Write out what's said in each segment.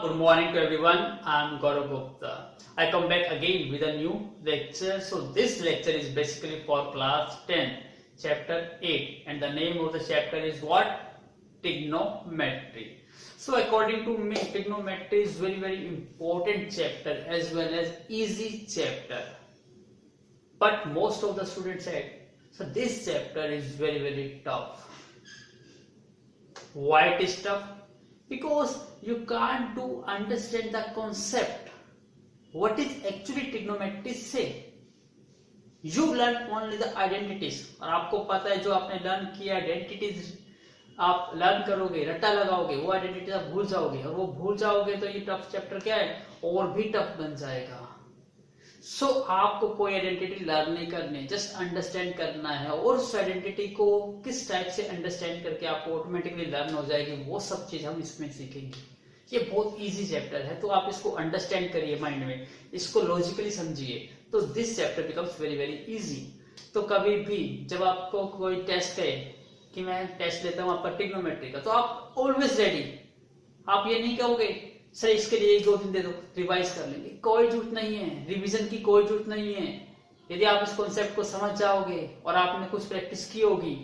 Good morning to everyone. I'm Gaurav Gupta. I come back again with a new lecture. So this lecture is basically for class 10, chapter 8, and the name of the chapter is what? Trigonometry. So according to me, trigonometry is very important chapter as well as easy chapter. But most of the students said, so this chapter is very tough. Why it is tough? Because you can't understand the concept. What is actually trigonometry say? You learn only the identities. और आपको पता है जो आपने learn किया identities आप learn करोगे, रट्टा लगाओगे, वो आइडेंटिटीज आप भूल जाओगे, और वो भूल जाओगे तो ये टफ चैप्टर क्या है और भी टफ बन जाएगा. सो आपको कोई आइडेंटिटी लर्न नहीं करनी, जस्ट अंडरस्टैंड करना है, और उस आइडेंटिटी को किस टाइप से अंडरस्टैंड करके आपको ऑटोमेटिकली लर्न हो जाएगी, वो सब चीज हम इसमें सीखेंगे. ये बहुत इजी चैप्टर है, तो आप इसको अंडरस्टैंड करिए माइंड में, इसको लॉजिकली समझिए, तो this chapter becomes very easy. तो कभी भी जब आपको कोई टेस्ट करे कि मैं टेस्ट लेता हूं आपका ट्रिग्नोमेट्री का, तो आप ऑलवेज रेडी. आप ये नहीं कहोगे सर इसके लिए 1-2 दिन दे दो, रिवाइज कर लेंगे. कोई जरूरत नहीं है, रिवीजन की कोई जरूरत नहीं है. यदि आप इस कॉन्सेप्ट को समझ जाओगे और आपने कुछ प्रैक्टिस की होगी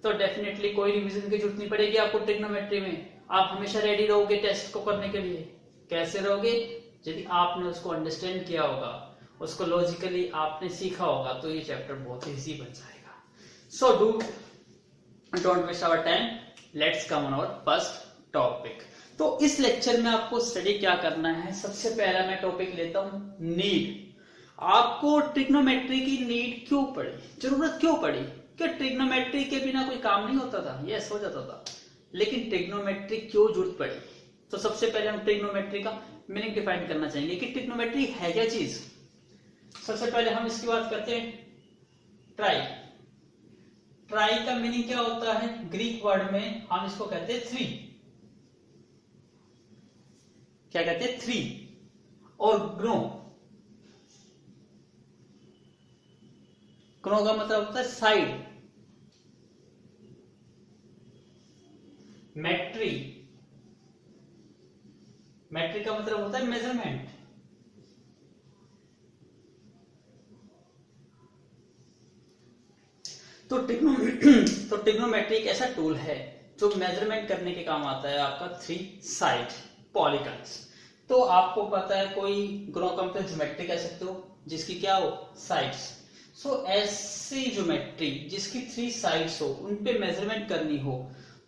तो डेफिनेटली कोई रिवीजन की जरूरत नहीं पड़ेगी आपको ट्रिग्नोमेट्री में. आप हमेशा रेडी रहोगे टेस्ट को करने के लिए. कैसे रहोगे? यदि आपने उसको अंडरस्टैंड किया होगा, उसको लॉजिकली आपने सीखा होगा, तो ये चैप्टर बहुत इजी बन जाएगा. So don't waste our time, let's come on our first topic. तो इस लेक्चर में आपको स्टडी क्या करना है, सबसे पहला मैं टॉपिक लेता हूं नीड. आपको ट्रिग्नोमेट्री की नीड क्यों पड़ी, जरूरत क्यों पड़ी? कि ट्रिग्नोमेट्री के बिना कोई काम नहीं होता था, यस हो जाता था, लेकिन ट्रिग्नोमेट्री क्यों जरूरत पड़ी? तो सबसे पहले हम ट्रिग्नोमेट्री का मीनिंग डिफाइन करना चाहेंगे कि ट्रिग्नोमेट्री है क्या चीज. सबसे पहले हम इसकी बात करते हैं ट्राई. ट्राई का मीनिंग क्या होता है? ग्रीक वर्ड में हम इसको कहते हैं 3. क्या कहते हैं? 3. और ग्नो, ग्नो का मतलब होता है साइड. मेट्री, मेट्री का मतलब होता है मेजरमेंट. तो ट्रिग्नोमेट्री एक ऐसा टूल है जो मेजरमेंट करने के काम आता है आपका 3 साइड पॉलीगन्स. तो आपको पता है कोई ग्नो का मतलब ज्योमेट्री कह सकते हो जिसकी क्या हो साइड्स. सो ऐसी ज्योमेट्री जिसकी 3 साइड्स हो, उन पे मेजरमेंट करनी हो,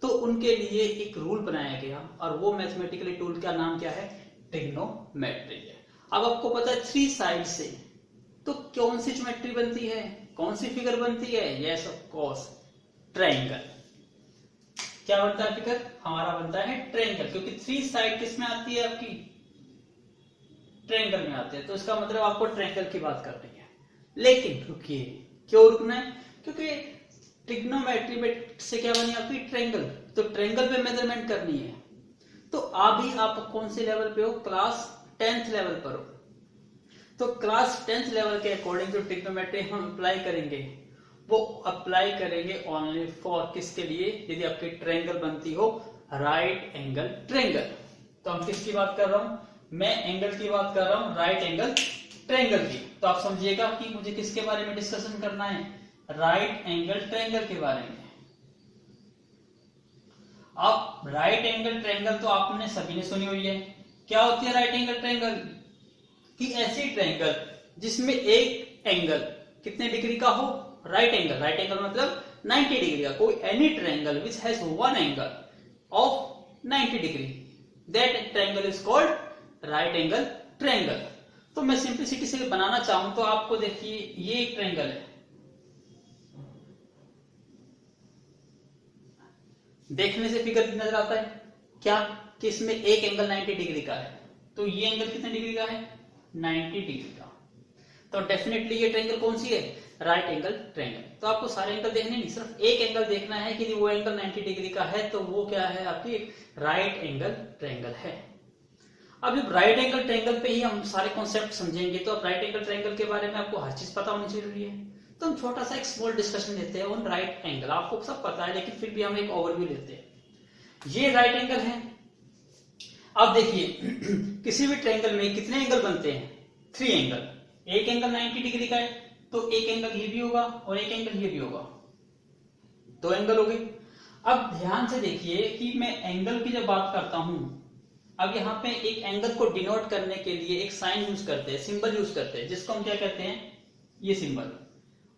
तो उनके लिए एक रूल बनाया गया, और वो मैथमेटिकली टूल का नाम क्या है? ट्रिग्नोमेट्री है. अब आपको पता है 3 साइड से तो कौन सी ज्योमेट्री बनती है, कौन सी फिगर बनती है? Yes of course triangle. क्या बनता है फिगर? हमारा बनता है ट्रायंगल, क्योंकि 3 साइड किसमें आती है आपकी? ट्रायंगल में आती है. तो इसका मतलब आपको ट्रायंगल की बात करनी है. लेकिन रुकिए, क्यों रुकना है? क्योंकि ट्रिग्नोमेट्री में से क्या बनी आपकी? ट्रायंगल. तो ट्रायंगल पे मेजरमेंट करनी है. तो अभी आप कौन से लेवल पे हो? क्लास 10th लेवल पर हो. तो क्लास 10th लेवल के अकॉर्डिंग जो ट्रिग्नोमेट्री हम अप्लाई करेंगे, वो अप्लाई करेंगे ओनली फॉर किसके लिए? यदि आपकी ट्रायंगल बनती हो राइट एंगल ट्रायंगल. तो हम किसकी बात कर रहा हूं? मैं एंगल की बात कर रहा हूं, राइट एंगल ट्रायंगल की. तो आप समझिएगा कि मुझे किसके बारे में डिस्कशन करना है? राइट एंगल ट्रायंगल के बारे में. अब राइट एंगल ट्रायंगल तो आपने सभी ने सुनी हुई है. क्या होती है राइट एंगल ट्रायंगल? कि ऐसी ट्रायंगल जिसमें एक एंगल कितने डिग्री का हो? Right angle. राइट एंगल मतलब 90 डिग्री का. कोई any triangle which has one angle of 90 degree, that triangle is called right angle triangle. तो मैं सिंपलिसिटी से बनाना चाहूं तो आपको देखिए, ये एक ट्रायंगल है, देखने से फिगर नजर आता है क्या कि इसमें एक एंगल 90 डिग्री का है. तो ये एंगल कितने डिग्री का है? 90 डिग्री का. तो डेफिनेटली ये ट्रायंगल कौन सी है? Right angle triangle. तो आपको सारे एंगल देखने नहीं, सिर्फ एक एंगल देखना है कि वो एंगल 90 डिग्री का है, तो वो क्या है? आपकी राइट एंगल ट्रायंगल है. अब जब राइट एंगल ट्रायंगल पे ही हम सारे कॉन्सेप्ट समझेंगे, तो अब राइट एंगल ट्रायंगल के बारे में आपको हर चीज पता होनी जरूरी है. तो हम छोटा सा एक स्मॉल डिस्कशन लेते हैं ऑन राइट एंगल. आपको सब पता है, लेकिन फिर भी हम एक ओवरव्यू लेते हैं. ये राइट एंगल है. अब देखिए किसी भी ट्रायंगल में कितने एंगल बनते हैं? 3 एंगल। एक एंगल 90 डिग्री का है तो एक एंगल ये भी होगा और एक एंगल ये भी होगा, 2 एंगल हो गए। अब ध्यान से देखिए कि मैं एंगल की जब बात करता हूं, अब यहाँ पे एक एंगल को डिनोट करने के लिए एक साइन यूज करते हैं, सिंबल यूज करते हैं, जिसको हम क्या कहते हैं? ये सिंबल।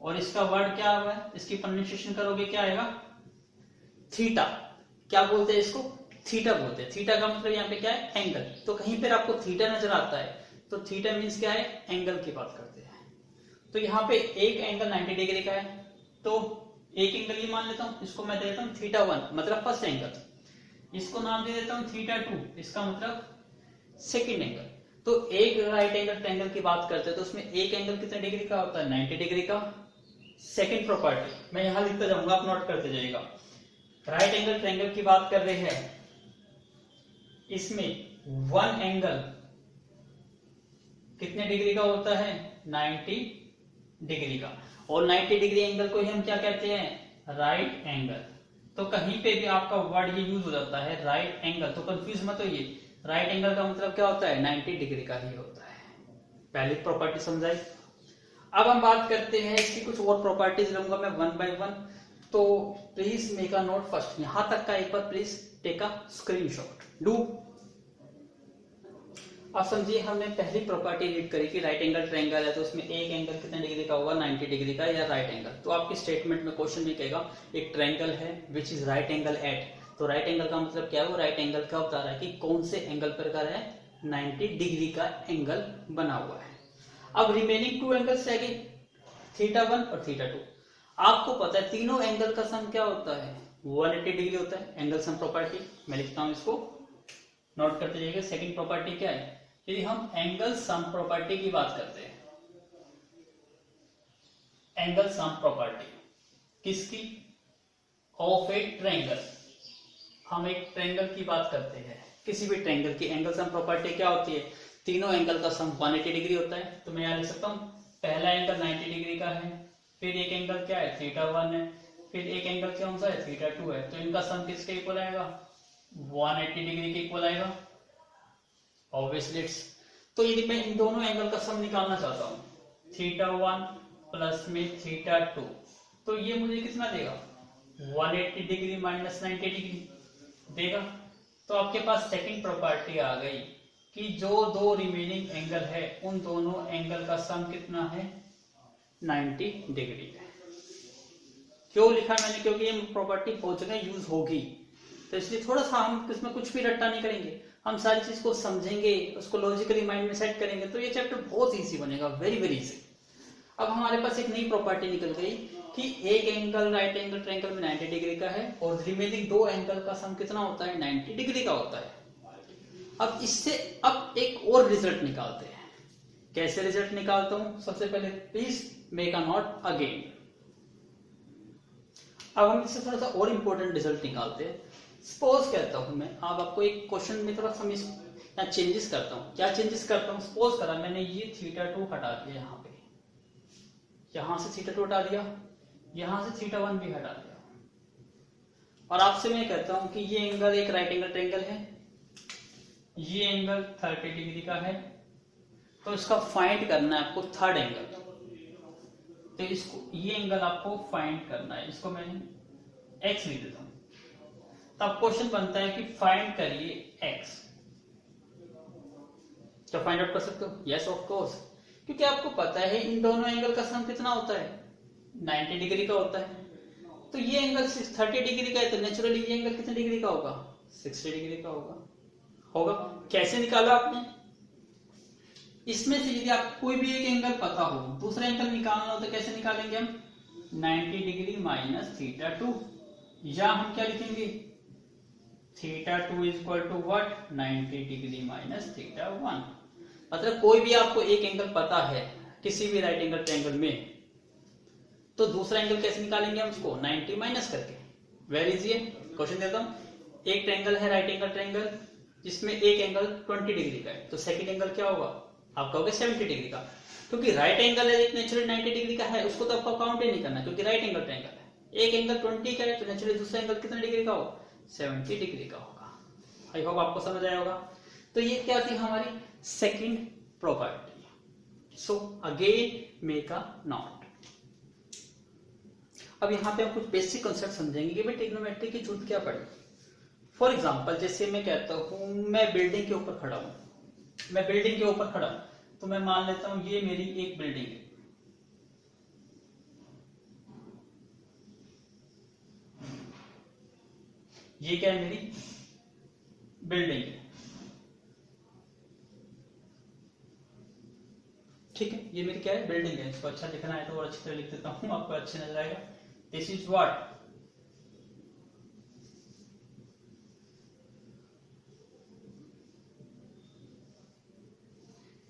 और इसका वर्ड क्या होगा? इसकी प्रोनाउंसिएशन करोगे क्या आएगा? थीटा। क्या बोलते हैं इसको? थीटा बोलते हैं। थीटा का मतलब यहाँ पे क्या है? एंगल। तो कहीं पर आपको थीटा नजर आता है तो थीटा मीन्स क्या है? एंगल की बात करते हैं। तो यहाँ पे एक एंगल 90 डिग्री का है तो एक एंगल ये मान लेता हूं, इसको मैं दे देता हूं थीटा 1 मतलब फर्स्ट एंगल। इसको नाम दे देता हूं थीटा 2, इसका मतलब सेकंड एंगल। तो एक राइट एंगल ट्रायंगल की बात करते हैं तो उसमें एक एंगल कितने डिग्री का होता है? 90 डिग्री का। सेकंड प्रॉपर्टी मैं यहां लिखता जाऊंगा, आप नोट करते जाइएगा। राइट एंगल ट्रायंगल की बात कर रहे हैं, इसमें वन एंगल कितने डिग्री का होता है? 90 डिग्री का। और 90 डिग्री एंगल को ही हम क्या कहते हैं? Right angle. तो कहीं पे भी आपका वर्ड ये यूज हो जाता है राइट एंगल, तो कंफ्यूज मत होइए। राइट एंगल का मतलब क्या होता है? 90 डिग्री का ही होता है। पहली प्रॉपर्टी समझाई। अब हम बात करते हैं इसकी कुछ और प्रॉपर्टीज लूंगा मैं वन बाय वन, तो please make a note first. यहां तक का एक बार please take a screenshot do. अब समझिए हमने पहली प्रॉपर्टी रीड करी कि राइट एंगल ट्रायंगल है तो उसमें एक एंगल कितने डिग्री का होगा? 90 डिग्री का या राइट एंगल। तो आपके स्टेटमेंट में क्वेश्चन भी कहेगा एक ट्रायंगल है which is right angle at, तो राइट एंगल का मतलब क्या है? वो राइट एंगल का बता रहा है कि कौन से एंगल पर कर है? 90 डिग्री का एंगल बना हुआ है। अब रिमेनिंग 2 एंगल्स रह गए, थीटा 1 और थीटा 2। आपको पता है तीनों एंगल का सम क्या होता है? 180 डिग्री होता है। एंगल सम प्रॉपर्टी मैं लिखता हूं, इसको नोट करते जाइएगा। सेकंड प्रॉपर्टी क्या है? यदि हम एंगल सम प्रॉपर्टी की बात करते हैं, एंगल सम प्रॉपर्टी किसकी? Of A triangle. हम एक ट्रायंगल की बात करते हैं, किसी भी ट्रायंगल की एंगल सम प्रॉपर्टी क्या होती है? तीनों एंगल का सम 180 डिग्री होता है। तो मैं यहां लिख सकता हूं पहला एंगल 90 डिग्री का है, फिर एक एंगल क्या है? थीटा 1 है, फिर एक एंगल कौन सा है? थीटा 2 है। तो इनका सम किसके इक्वल आएगा? 180 डिग्री के इक्वल आएगा। Obviously it's. तो यदि मैं इन दोनों एंगल का सम निकालना चाहता हूं, थीटा 1 प्लस में थीटा 2, तो ये मुझे कितना देगा? 180 डिग्री माइनस 90 डिग्री देगा। तो आपके पास सेकंड प्रॉपर्टी आ गई कि जो दो रिमेनिंग एंगल है उन दोनों एंगल का सम कितना है? 90 डिग्री है। क्यों लिखा मैंने? क्योंकि ये प्रॉपर्टी बहुत जगह यूज होगी, तो इसलिए थोड़ा सा हम इसमें कुछ भी रट्टा नहीं करेंगे, हम सारी चीज को समझेंगे, उसको लॉजिकली माइंड में सेट करेंगे, तो ये चैप्टर बहुत इजी बनेगा, वेरी वेरी इजी। अब हमारे पास एक नई प्रॉपर्टी निकल गई कि एक एंगल राइट एंगल ट्रायंगल में 90 डिग्री का है और रिमेनिंग दो एंगल का सम कितना होता है? 90 डिग्री का होता है। अब इससे अब एक और रिजल्ट निकालते हैं। कैसे रिजल्ट निकालता हूं? सबसे पहले please make a note again. अब हम इससे थोड़ा सा और इंपॉर्टेंट रिजल्ट निकालते हैं। सपोज कहता हूं मैं, अब आपको एक क्वेश्चन में थोड़ा सा चेंजेस करता हूं। क्या चेंजेस करता हूं? सपोज करा मैंने ये थीटा 2 हटा दिया, यहाँ पे यहां से थीटा 2 हटा दिया, यहां से थीटा 1 भी हटा दिया, और आपसे मैं कहता हूं कि ये एंगल एक राइट एंगल ट्रायंगल है, ये एंगल 30 डिग्री का है, तो इसका फाइंड करना है आपको थर्ड एंगल। तो इसको ये एंगल आपको फाइंड करना है, इसको मैंने एक्स लिख देता हूं। तब क्वेश्चन बनता है कि फाइंड करिए एक्स। क्या फाइंड आउट कर सकते हो? यस ऑफ कोर्स, क्योंकि आपको पता है इन दोनों एंगल का सम कितना होता है? 90 डिग्री का होता है। तो ये एंगल 30 डिग्री का है, तो नेचुरली ये एंगल कितने डिग्री का होगा? 60 डिग्री का होगा। कैसे निकाला आपने? इसमें से यदि आपको कोई भी एक एंगल पता हो, दूसरा एंगल निकालना हो, तो कैसे निकालेंगे हम? 90 डिग्री माइनस थीटा 2, या हम क्या लिखेंगे? Theta 2 is equal to what? 90 degree minus theta 1। मतलब कोई भी आपको एक एंगल पता है किसी भी राइट एंगल ट्रायंगल में, तो दूसरा एंगल कैसे निकालेंगे हम उसको? 90 माइनस करके। वेरी इजी है। क्वेश्चन देता हूं, एक ट्रायंगल है राइट एंगल ट्रायंगल जिसमें एक एंगल 20 डिग्री का है, तो सेकंड एंगल क्या होगा? आप कहोगे 70 डिग्री का, क्योंकि राइट एंगल है एक नेचुरली 90 डिग्री का है, उसको तो आपको काउंट ही नहीं करना क्योंकि राइट एंगल ट्रायंगल है। एक एंगल 20 का है तो नेचुरली दूसरा एंगल कितने डिग्री का हो? 70 डिग्री का होगा। आई होप आपको समझ आया होगा। तो ये क्या थी हमारी second property. So again make a note. अब यहाँ पे हम कुछ बेसिक कॉन्सेप्ट समझेंगे कि भाई ट्रिग्नोमेट्री की जरूरत क्या पड़ी। फॉर एग्जाम्पल जैसे मैं कहता हूँ मैं बिल्डिंग के ऊपर खड़ा हूँ, मैं बिल्डिंग के ऊपर खड़ा हूँ, तो मैं मान लेता हूँ ये मेरी एक बिल्डिंग है, ये क्या है मेरी बिल्डिंग है, ठीक है, ये मेरी क्या है बिल्डिंग है। इसको अच्छा लिखना है तो और अच्छी तरह लिख देता हूँ, आपको अच्छे नजर आएगा। दिस इज व्हाट,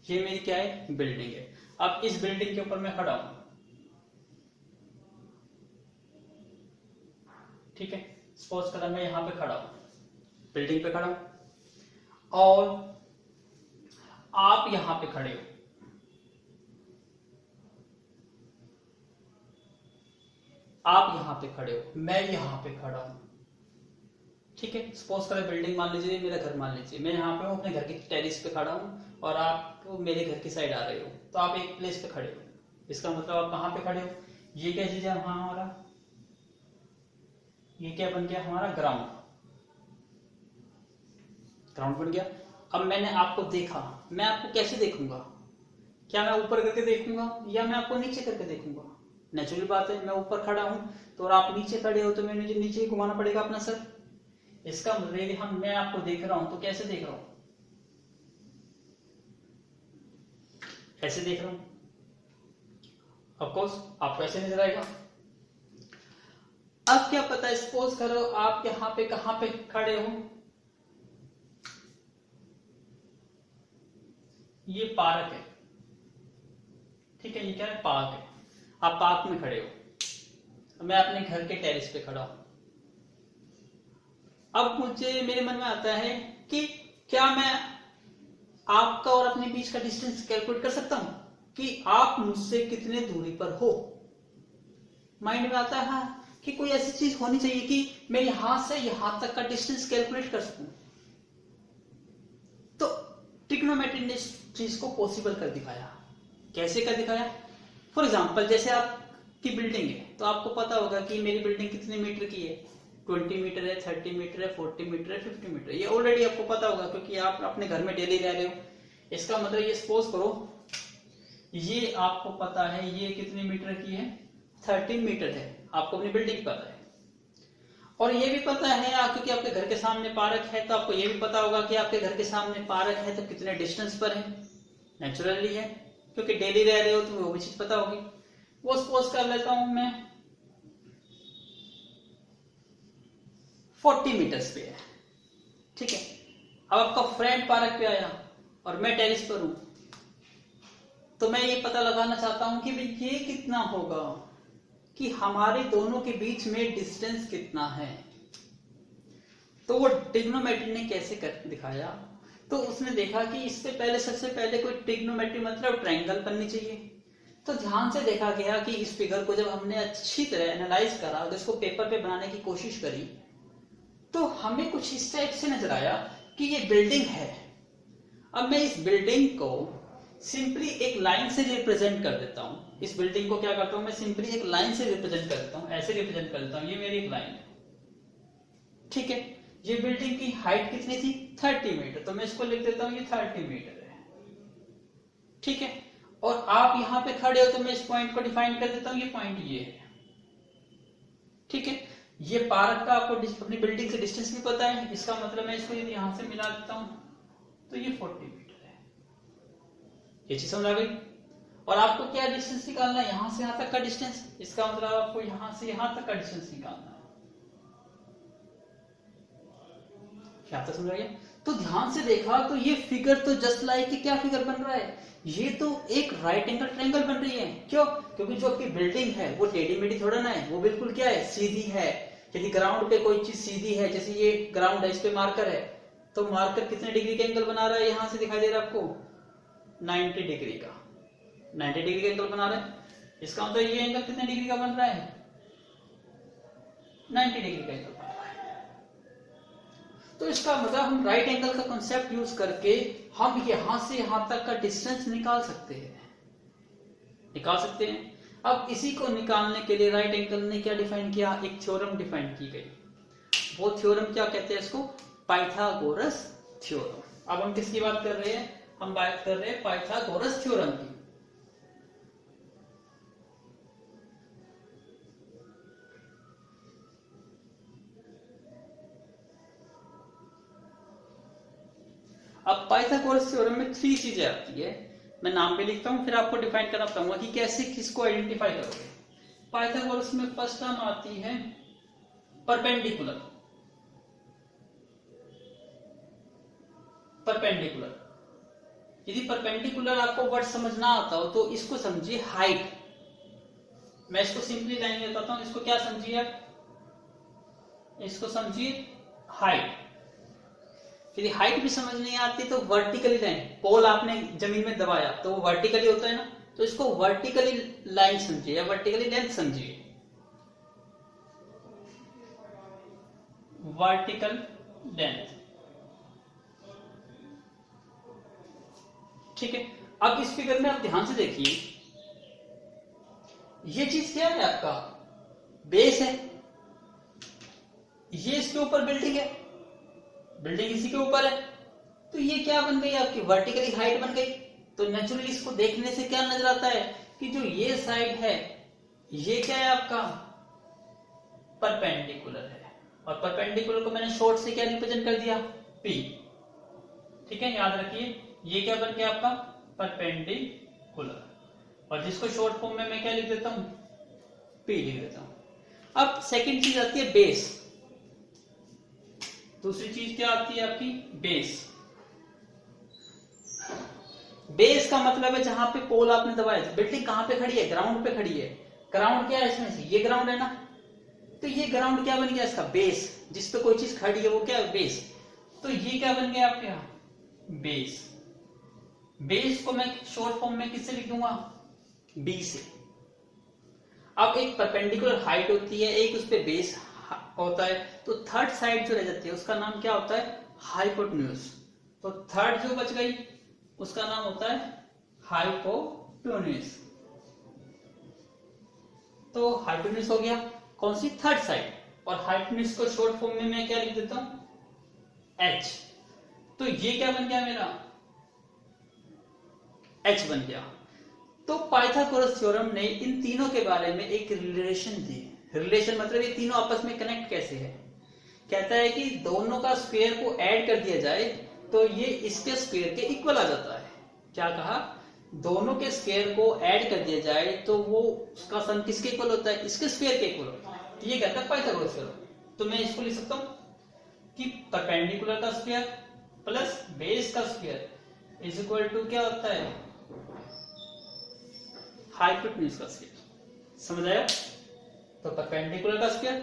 ये मेरी क्या है बिल्डिंग है। अब इस बिल्डिंग के ऊपर मैं खड़ा हूं, ठीक है, सपोज करा मैं यहां पे खड़ा हूं, बिल्डिंग पे खड़ा हूं और आप यहां पे खड़े हो, आप यहां पे खड़े हो, मैं यहां पे खड़ा हूं, ठीक है। सपोज करें बिल्डिंग मान लीजिए, मेरा घर मान लीजिए, मैं यहाँ पे हूँ अपने घर के टेरिस पे खड़ा हूँ और आप मेरे घर की साइड आ रहे हो, तो आप एक प्लेस पे खड़े हो, इसका मतलब आप कहाँ पे खड़े हो, ये क्या चीज है हमारा, ये क्या बन गया हमारा ग्राउंड, ग्राउंड बन गया। अब मैंने आपको देखा, मैं आपको कैसे देखूंगा, क्या मैं ऊपर करके देखूंगा या मैं आपको नीचे करके देखूंगा। नेचुरल बात है, मैं ऊपर खड़ा हूं तो और आप नीचे खड़े हो तो मैं मुझे नीचे ही घुमाना पड़ेगा अपना सर। इसका मतलब हम मैं आपको देख रहा हूं तो कैसे देख रहा हूं, ऐसे देख रहा हूं, ऑफकोर्स आपको ऐसे नजर आएगा। अब क्या पता है, सपोज करो आप यहां पे कहां पे खड़े हो, ये पार्क है, ठीक है, ये क्या है पार्क है, आप पार्क में खड़े हो, मैं अपने घर के टेरिस पे खड़ा हूं। अब मुझे मेरे मन में आता है कि क्या मैं आपका और अपने बीच का डिस्टेंस कैलकुलेट कर सकता हूं कि आप मुझसे कितने दूरी पर हो। माइंड में आता है कि कोई ऐसी चीज होनी चाहिए कि मैं यहां से यहां तक का डिस्टेंस कैलकुलेट कर सकूं। तो ट्रिग्नोमेट्री ने इस चीज को पॉसिबल कर दिखाया। कैसे कर दिखाया, फॉर एग्जाम्पल जैसे आपकी बिल्डिंग है तो आपको पता होगा कि मेरी बिल्डिंग कितने मीटर की है, 20 मीटर है, 30 मीटर है, 40 मीटर है, 50 मीटर है। ये ऑलरेडी आपको पता होगा क्योंकि आप अपने घर में डेली रह रहे हो। इसका मतलब ये सपोज करो ये आपको पता है ये कितने मीटर की है, 13 मीटर है, आपको अपनी बिल्डिंग पता है। और ये भी पता है क्योंकि आपके घर के सामने पार्क है तो आपको ये भी पता होगा कि आपके घर के सामने पार्क है तो कितने डिस्टेंस पर है, नेचुरली है क्योंकि डेली रह रहे हो तो वो भी चीज पता होगी। वो सपोज कर लेता हूं मैं 40 मीटर्स पे है, ठीक है। अब आपका फ्रेंड पार्क पे आया और मैं टेरिस पर हूं, तो मैं ये पता लगाना चाहता हूं कि भाई ये कितना होगा, कि हमारे दोनों के बीच में डिस्टेंस कितना है। तो वो ट्रिग्नोमेट्री ने कैसे कर दिखाया, तो उसने देखा कि इससे पहले सबसे पहले कोई ट्रिग्नोमेट्री मतलब ट्रायंगल बननी चाहिए। तो ध्यान से देखा गया कि इस फिगर को जब हमने अच्छी तरह एनालाइज करा तो इसको पेपर पे बनाने की कोशिश करी तो हमें कुछ इस टाइप से नजर आया कि ये बिल्डिंग है। अब मैं इस बिल्डिंग को सिंपली एक लाइन से रिप्रेजेंट कर देता हूं। इस बिल्डिंग को क्या करता हूं मैं सिंपली एक लाइन से रिप्रेजेंट कर देता हूं, ऐसे रिप्रेजेंट कर देता हूं, ये मेरी एक लाइन है, ठीक है। ये बिल्डिंग की हाइट कितनी थी 30 मीटर, तो मैं इसको लिख देता हूं ये 30 मीटर है, ठीक है। और आप यहां पे खड़े हो तो मैं इस पॉइंट को डिफाइन कर देता हूं, ये पॉइंट ये है, ठीक है। ये पार्क का आपको अपनी बिल्डिंग से डिस्टेंस भी पता है, इसका मतलब मैं इसको यदि यहां से मिला देता हूं तो ये 40 मीटर है। ये चीज समझ आ गई। और आपको क्या डिस्टेंस निकालना है, यहां से यहां तक का डिस्टेंस, इसका मतलब आपको यहां से यहां तक का डिस्टेंस निकालना है। क्या समझ आ गया। तो ध्यान से देखा तो ये फिगर तो जस्ट लाइक क्या फिगर बन रहा है, ये तो एक राइट एंगल ट्रायंगल बन रही है। क्यों, क्योंकि जो आपकी बिल्डिंग है वो टेढ़ी मेढ़ी थोड़ा ना है, वो बिल्कुल क्या है सीधी है। यदि ग्राउंड पे कोई चीज सीधी है, जैसे ये ग्राउंड है, इस पे मार्कर है, तो मार्कर कितने डिग्री का एंगल बना रहा है, यहां से दिखाई दे रहा है आपको 90 डिग्री का, 90 डिग्री का एंगल बना रहा है। इसका मतलब ये एंगल कितने डिग्री का बन रहा है, 90 डिग्री का एंगल बन रहा है। तो इसका मतलब हम राइट एंगल का कॉन्सेप्ट यूज करके हम यहां से यहां तक का डिस्टेंस निकाल सकते हैं। अब इसी को निकालने के लिए राइट एंगल ने क्या डिफाइन किया, एक थ्योरम डिफाइन की गई। वो थ्योरम क्या कहते हैं इसको, पाइथागोरस थ्योरम। अब हम किसकी बात कर रहे हैं, हम बात कर रहे हैं पाइथागोरस थ्योरम की। अब पाइथागोरस थ्योरम में 3 चीजें आती है, मैं नाम पे लिखता हूं फिर आपको डिफाइन करना बताऊंगा कि कैसे किसको आइडेंटिफाई करोगे। पाइथागोरस में फर्स्ट टर्म आती है परपेंडिकुलर। यदि परपेंडिकुलर आपको वर्ड समझना आता हो तो इसको समझिए हाइट। मैं इसको सिंपली लाइन में बताता हूं, इसको क्या समझिए आप, इसको समझिए हाइट। यदि हाइट भी समझ नहीं आती तो वर्टिकली लाइन, पोल आपने जमीन में दबाया तो वो वर्टिकली होता है ना, तो इसको वर्टिकली लाइन समझिए या वर्टिकली लेंथ समझिए, वर्टिकल लेंथ। ठीक है, अब इस फिगर में आप ध्यान से देखिए, ये चीज क्या है, आपका बेस है, ये इसके ऊपर बिल्डिंग है, बिल्डिंग इसी के ऊपर है, तो ये क्या बन गई, आपकी वर्टिकली हाइट बन गई। तो नेचुरली इसको देखने से क्या नजर आता है कि जो ये साइड है ये क्या है, आपका परपेंडिकुलर है, और परपेंडिकुलर को मैंने शॉर्ट से क्या रिप्रेजेंट कर दिया, P। ठीक है, याद रखिए ये क्या बन गया आपका परपेंडिकुलर, और जिसको शॉर्ट फॉर्म में मैं क्या लिख देता हूं, P लिख देता हूं। अब सेकंड चीज आती है बेस। दूसरी चीज क्या आती है आपकी, बेस। बेस का मतलब है जहां पे पोल आपने दबाया, बिल्डिंग कहां पे खड़ी है, ग्राउंड पे खड़ी है। ग्राउंड क्या है इसमें से, ये ग्राउंड है ना, तो ये ग्राउंड क्या बन गया इसका, बेस। जिस पे कोई चीज खड़ी है वो क्या है, बेस। तो ये क्या बन गया आपके यहां, बेस। बेस को मैं शॉर्ट फॉर्म में किससे लिख दूंगा, बी से। अब एक परपेंडिकुलर हाइट होती है, एक उस पे बेस होता है, तो थर्ड साइड जो रह जाती है उसका नाम क्या होता है, हाइपोटेन्यूज। तो थर्ड जो बच गई उसका नाम होता है हाइपोटेन्यूज। तो हाइपोटेन्यूज हो गया कौन सी, थर्ड साइड। और हाइपोटेन्यूज को शॉर्ट फॉर्म में मैं क्या लिख देता हूं, H। तो ये क्या बन गया मेरा, H बन गया। तो पाइथागोरस थ्योरम ने इन तीनों के बारे में एक रिलेशन दी। रिलेशन मतलब ये तीनों आपस में कनेक्ट कैसे है, कहता है कि दोनों का स्क्वायर को ऐड कर दिया जाए तो ये इसके स्क्वायर के इक्वल आ जाता है। क्या कहा, दोनों के स्क्वायर को ऐड कर दिया जाए तो वो उसका सम किसके इक्वल होता है, इसके स्क्वायर के इक्वल होता है। तो ये कहता है पाइथागोरस थ्योरम। तो मैं इसको लिख सकता हूं कि परपेंडिकुलर का स्क्वायर प्लस बेस का स्क्वायर इज इक्वल टू क्या होता है, हाइपोटेन्यूज का स्क्वायर। समझ आया, तो परपेंडिकुलर का स्क्वायर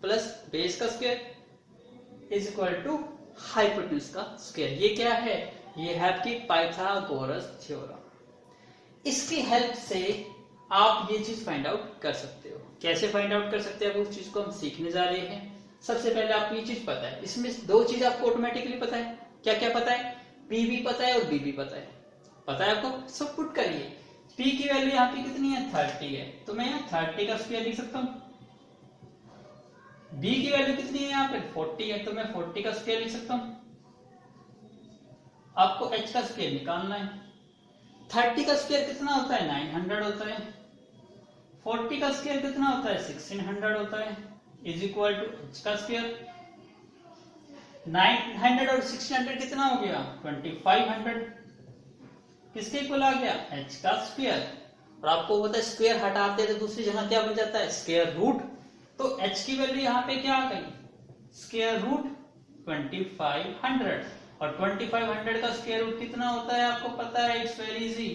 प्लस बेस का square is equal to hypotenuse का स्क्वायर। ये क्या है, ये है आपकी पाइथागोरस थ्योरम। इसकी हेल्प से आप ये चीज फाइंड आउट कर सकते हो। कैसे फाइंड आउट कर सकते हैं, उस चीज को हम सीखने जा रहे हैं। सबसे पहले आपको ये चीज पता है, इसमें दो चीज आपको ऑटोमेटिकली पता है। क्या क्या पता है, P भी पता है और B भी पता है। पता है आपको, सब पुट करिए। P की वैल्यू यहाँ पे कितनी है, 30 है, तो मैं यहाँ 30 का स्क्वायर लिख सकता हूँ। B की वैल्यू कितनी है यहाँ पे, 40 है, तो मैं 40 का स्क्वायर लिख सकता हूँ। आपको H का स्क्वायर निकालना है। 30 का स्क्वायर कितना होता है, 900 होता है। 40 का स्क्वायर कितना होता है, 1600 होता है, इज इक्वल टू H का स्क्वायर। 900 और 1600 कितना हो गया, 2500। किसके इक्वल आ गया, H का स्क्वायर। और आपको पता है स्क्वायर हटाते हैं तो दूसरी जगह क्या बन जाता है, स्क्वायर रूट। तो H की वैल्यू यहाँ पे क्या आ गई, स्क्वायर रूट 2500। और 2500 का स्क्वायर रूट कितना होता है आपको पता है, इट्स वेरी इजी,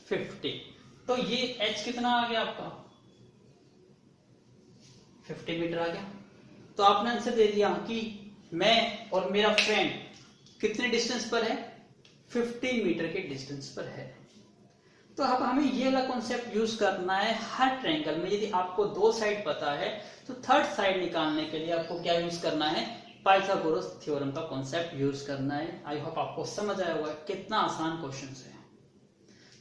50। तो ये H कितना आ गया आपका, 50 मीटर आ गया। तो आपने आंसर दे दिया कि मैं और मेरा फ्रेंड कितने डिस्टेंस पर है, 50 मीटर के डिस्टेंस पर है। तो अब हमें ये वाला कॉन्सेप्ट यूज करना है हर ट्रायंगल में। यदि आपको दो साइड पता है तो थर्ड साइड निकालने के लिए आपको क्या यूज करना है, पाइथागोरस थ्योरम का कॉन्सेप्ट यूज करना है। आई होप आपको समझ आया होगा, कितना आसान क्वेश्चन है।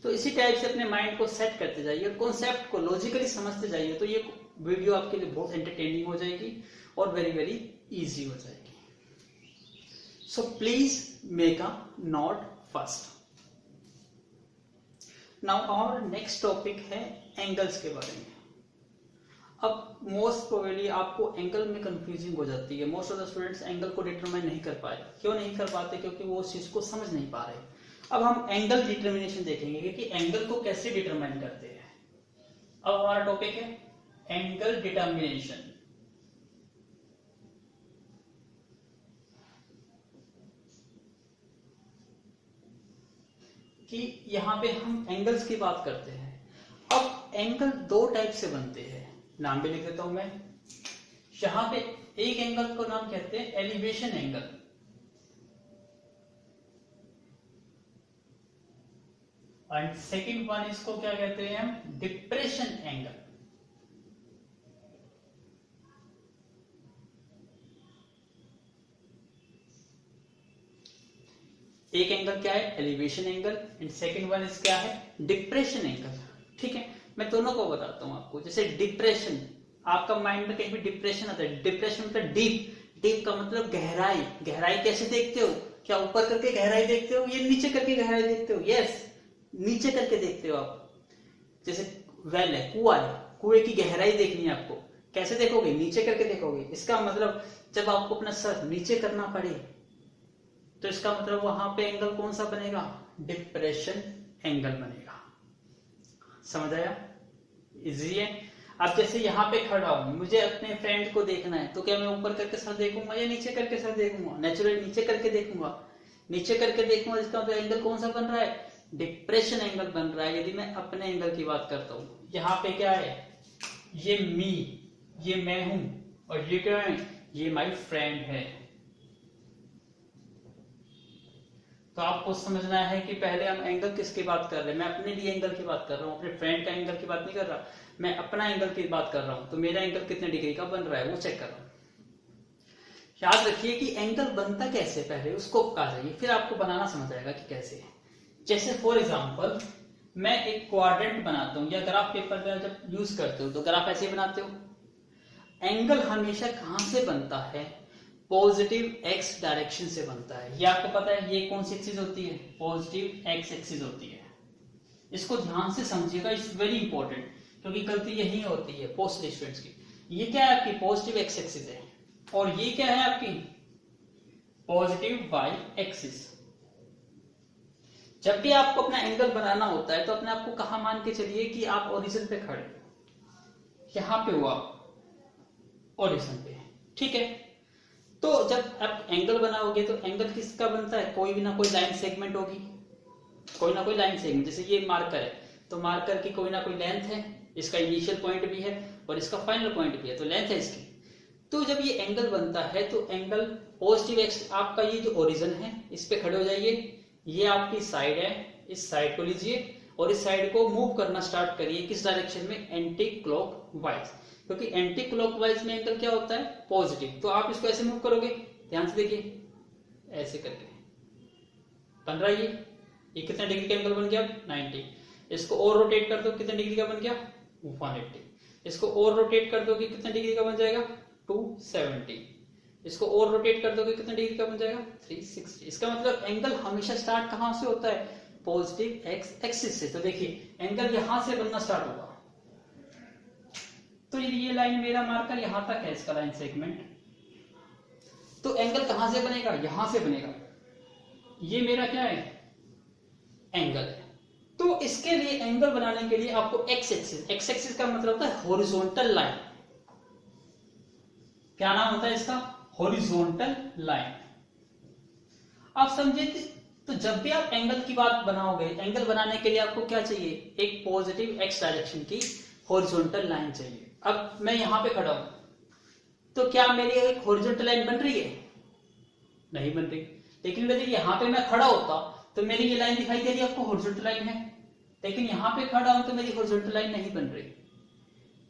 तो इसी टाइप से अपने माइंड को सेट करते जाइए, कॉन्सेप्ट को लॉजिकली समझते जाइए, तो ये वीडियो आपके लिए बहुत एंटरटेनिंग हो जाएगी और वेरी वेरी इजी हो जाएगी। So please make a note first. Now our next topic है एंगल्स के बारे में। अब मोस्ट प्रोबेबली आपको एंगल में कंफ्यूजिंग हो जाती है। Most of the students angle को डिटरमाइन नहीं कर पाए। क्यों नहीं कर पाते? क्योंकि वो उस चीज को समझ नहीं पा रहे। अब हम एंगल डिटर्मिनेशन देखेंगे कि एंगल को कैसे डिटरमाइन करते हैं। अब हमारा टॉपिक है एंगल डिटर्मिनेशन। कि यहां पे हम एंगल्स की बात करते हैं। अब एंगल दो टाइप से बनते हैं, नाम भी लिख देता हूं मैं। यहां पे एक एंगल को नाम कहते हैं elevation angle, and second one इसको क्या कहते हैं हम? Depression angle. एक एंगल क्या है? Elevation angle, and second one इस क्या है? Depression angle. ठीक है, मैं दोनों को बताता हूं आपको। जैसे डिप्रेशन, आपका माइंड में कहीं भी डिप्रेशन आता है। डिप्रेशन मतलब डीप, डीप का मतलब गहराई। गहराई कैसे देखते हो? क्या ऊपर करके गहराई देखते हो, ये नीचे करके गहराई देखते हो? यस, नीचे करके देखते हो आप। जैसे वेल है, कुआं है, कुएं की गहराई देखनी है आपको, कैसे देखोगे? नीचे करके देखोगे। इसका मतलब जब आपको अपना सर नीचे करना पड़े तो इसका मतलब वहां पे एंगल कौन सा बनेगा? डिप्रेशन एंगल बनेगा। समझ आया? इजी है। अब जैसे यहाँ पे खड़ा हूं, मुझे अपने फ्रेंड को देखना है, तो क्या मैं ऊपर करके सर देखूंगा या नीचे करके सर देखूंगा? नेचुरली नीचे करके देखूंगा। नीचे करके देखूंगा, इसका मतलब एंगल कौन सा बन रहा है? डिप्रेशन एंगल बन रहा है। यदि मैं अपने एंगल की बात करता हूं, यहाँ पे क्या है? ये मी, ये मैं हूं, और ये क्या है? ये माई फ्रेंड है। तो आपको समझना है कि पहले हम एंगल किसकी बात कर रहे हैं। मैं अपने लिए एंगल की बात कर रहा हूं, अपने फ्रेंड का एंगल की बात नहीं कर रहा। मैं अपना एंगल की बात कर रहा हूं। तो मेरा एंगल कितने डिग्री का बन रहा है वो चेक कर रहा हूं। याद रखिए कि एंगल बनता कैसे, पहले उसको आ जाइए, फिर आपको बनाना समझ आएगा कि कैसे है। जैसे फॉर एग्जाम्पल मैं एक क्वाड्रेंट बनाता हूं, या ग्राफ पेपर का जब यूज करते हो तो ग्राफ ऐसे बनाते हो। एंगल हमेशा कहां से बनता है? पॉजिटिव एक्स डायरेक्शन से बनता है। ये आपको पता है, ये कौन सी एक्सिस होती है? पॉजिटिव एक्स एक्सिस होती है। इसको ध्यान से समझिएगा, इट्स वेरी इंपॉर्टेंट, क्योंकि गलती यही होती है पोस्ट स्टूडेंट्स की। ये क्या है? आपकी पॉजिटिव एक्स एक्सिस है, और ये क्या है? आपकी पॉजिटिव वाई एक्सिस। जब भी आपको अपना एंगल बनाना होता है तो अपने आप को कहां मान के चलिए कि आप ओरिजिन पे खड़े, यहां पे हुआ ओरिजिन पे। ठीक है, तो जब आप एंगल बनाओगे तो एंगल किसका बनता है? कोई भी ना कोई लाइन सेगमेंट होगी, कोई ना कोई लाइन सेगमेंट। जैसे ये मार्कर है, तो मार्कर की कोई ना कोई लेंथ है, इसका इनिशियल पॉइंट भी है और इसका फाइनल पॉइंट भी है, तो लेंथ है इसकी। तो जब ये एंगल बनता है तो एंगल पॉजिटिव एक्स, आपका ये जो ओरिजिन है इस पे खड़े हो जाइए। ये आपकी साइड है, इस साइड को लीजिए और इस साइड को मूव करना स्टार्ट करिए। किस डायरेक्शन में? एंटी क्लॉकवाइज, क्योंकि एंटी क्लॉकवाइज में एंगल क्या होता है? पॉजिटिव। तो आप इसको ऐसे मूव करोगे, ध्यान से देखिए, ऐसे करके बन रहा है ये कितने डिग्री का एंगल बन गया? 90। इसको और रोटेट कर दो, कितने डिग्री का बन गया? 180। इसको और रोटेट कर दोगे, कितने डिग्री का बन जाएगा? 270। इसको और रोटेट कर दोगे, कितने डिग्री का बन जाएगा? 360। इसका मतलब एंगल हमेशा स्टार्ट कहां से होता है? पॉजिटिव एक्स एक्सिस से। तो देखिए एंगल यहां से बनना स्टार्ट होगा। तो ये लाइन मेरा मार्कर यहां तक है, इसका लाइन सेगमेंट। तो एंगल कहां से बनेगा? यहां से बनेगा। ये मेरा क्या है? एंगल है। तो इसके लिए एंगल बनाने के लिए आपको एक्स एक्सिस, एक्स एक्सिस का मतलब होता है हॉरिजॉन्टल लाइन। क्या नाम होता है इसका? Horizontal line. आप समझे? तो जब भी आप एंगल की बात बनाओगे, एंगल बनाने के लिए आपको क्या चाहिए? एक पॉजिटिव एक्स डायरेक्शन की हॉरिजॉन्टल लाइन चाहिए। अब मैं यहां पे खड़ा हूं, तो क्या मेरी एक हॉरिजॉन्टल लाइन बन रही है? नहीं बन रही। लेकिन यदि यहां पे मैं खड़ा होता तो मेरी ये लाइन दिखाई दे रही है आपको, हॉरिजॉन्टल लाइन है। लेकिन यहां पे खड़ा हूं तो मेरी हॉरिजॉन्टल लाइन नहीं बन रही।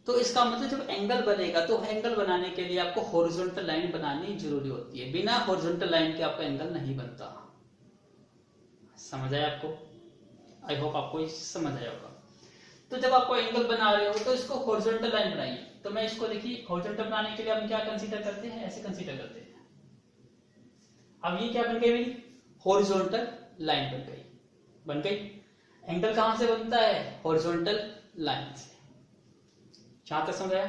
तो इसका मतलब जब एंगल बनेगा तो एंगल बनाने के लिए आपको हॉरिजॉन्टल लाइन बनानी जरूरी होती है, बिना हॉरिजॉन्टल लाइन के आपका एंगल नहीं बनता। समझ आया आपको? आई होप आपको ये समझ आया होगा। तो जब आपको एंगल बना रहे हो तो इसको हॉरिजॉन्टल लाइन बनाइए। तो मैं इसको देखिए हॉरिजॉन्टल बनाने के लिए हम क्या कंसीडर करते हैं, ऐसे कंसीडर करते हैं। अब ये क्या बन गई मेरी हॉरिजॉन्टल लाइन बन गई। एंगल कहां से बनता है, हॉरिजॉन्टल लाइन से। जहां तक समझ आया?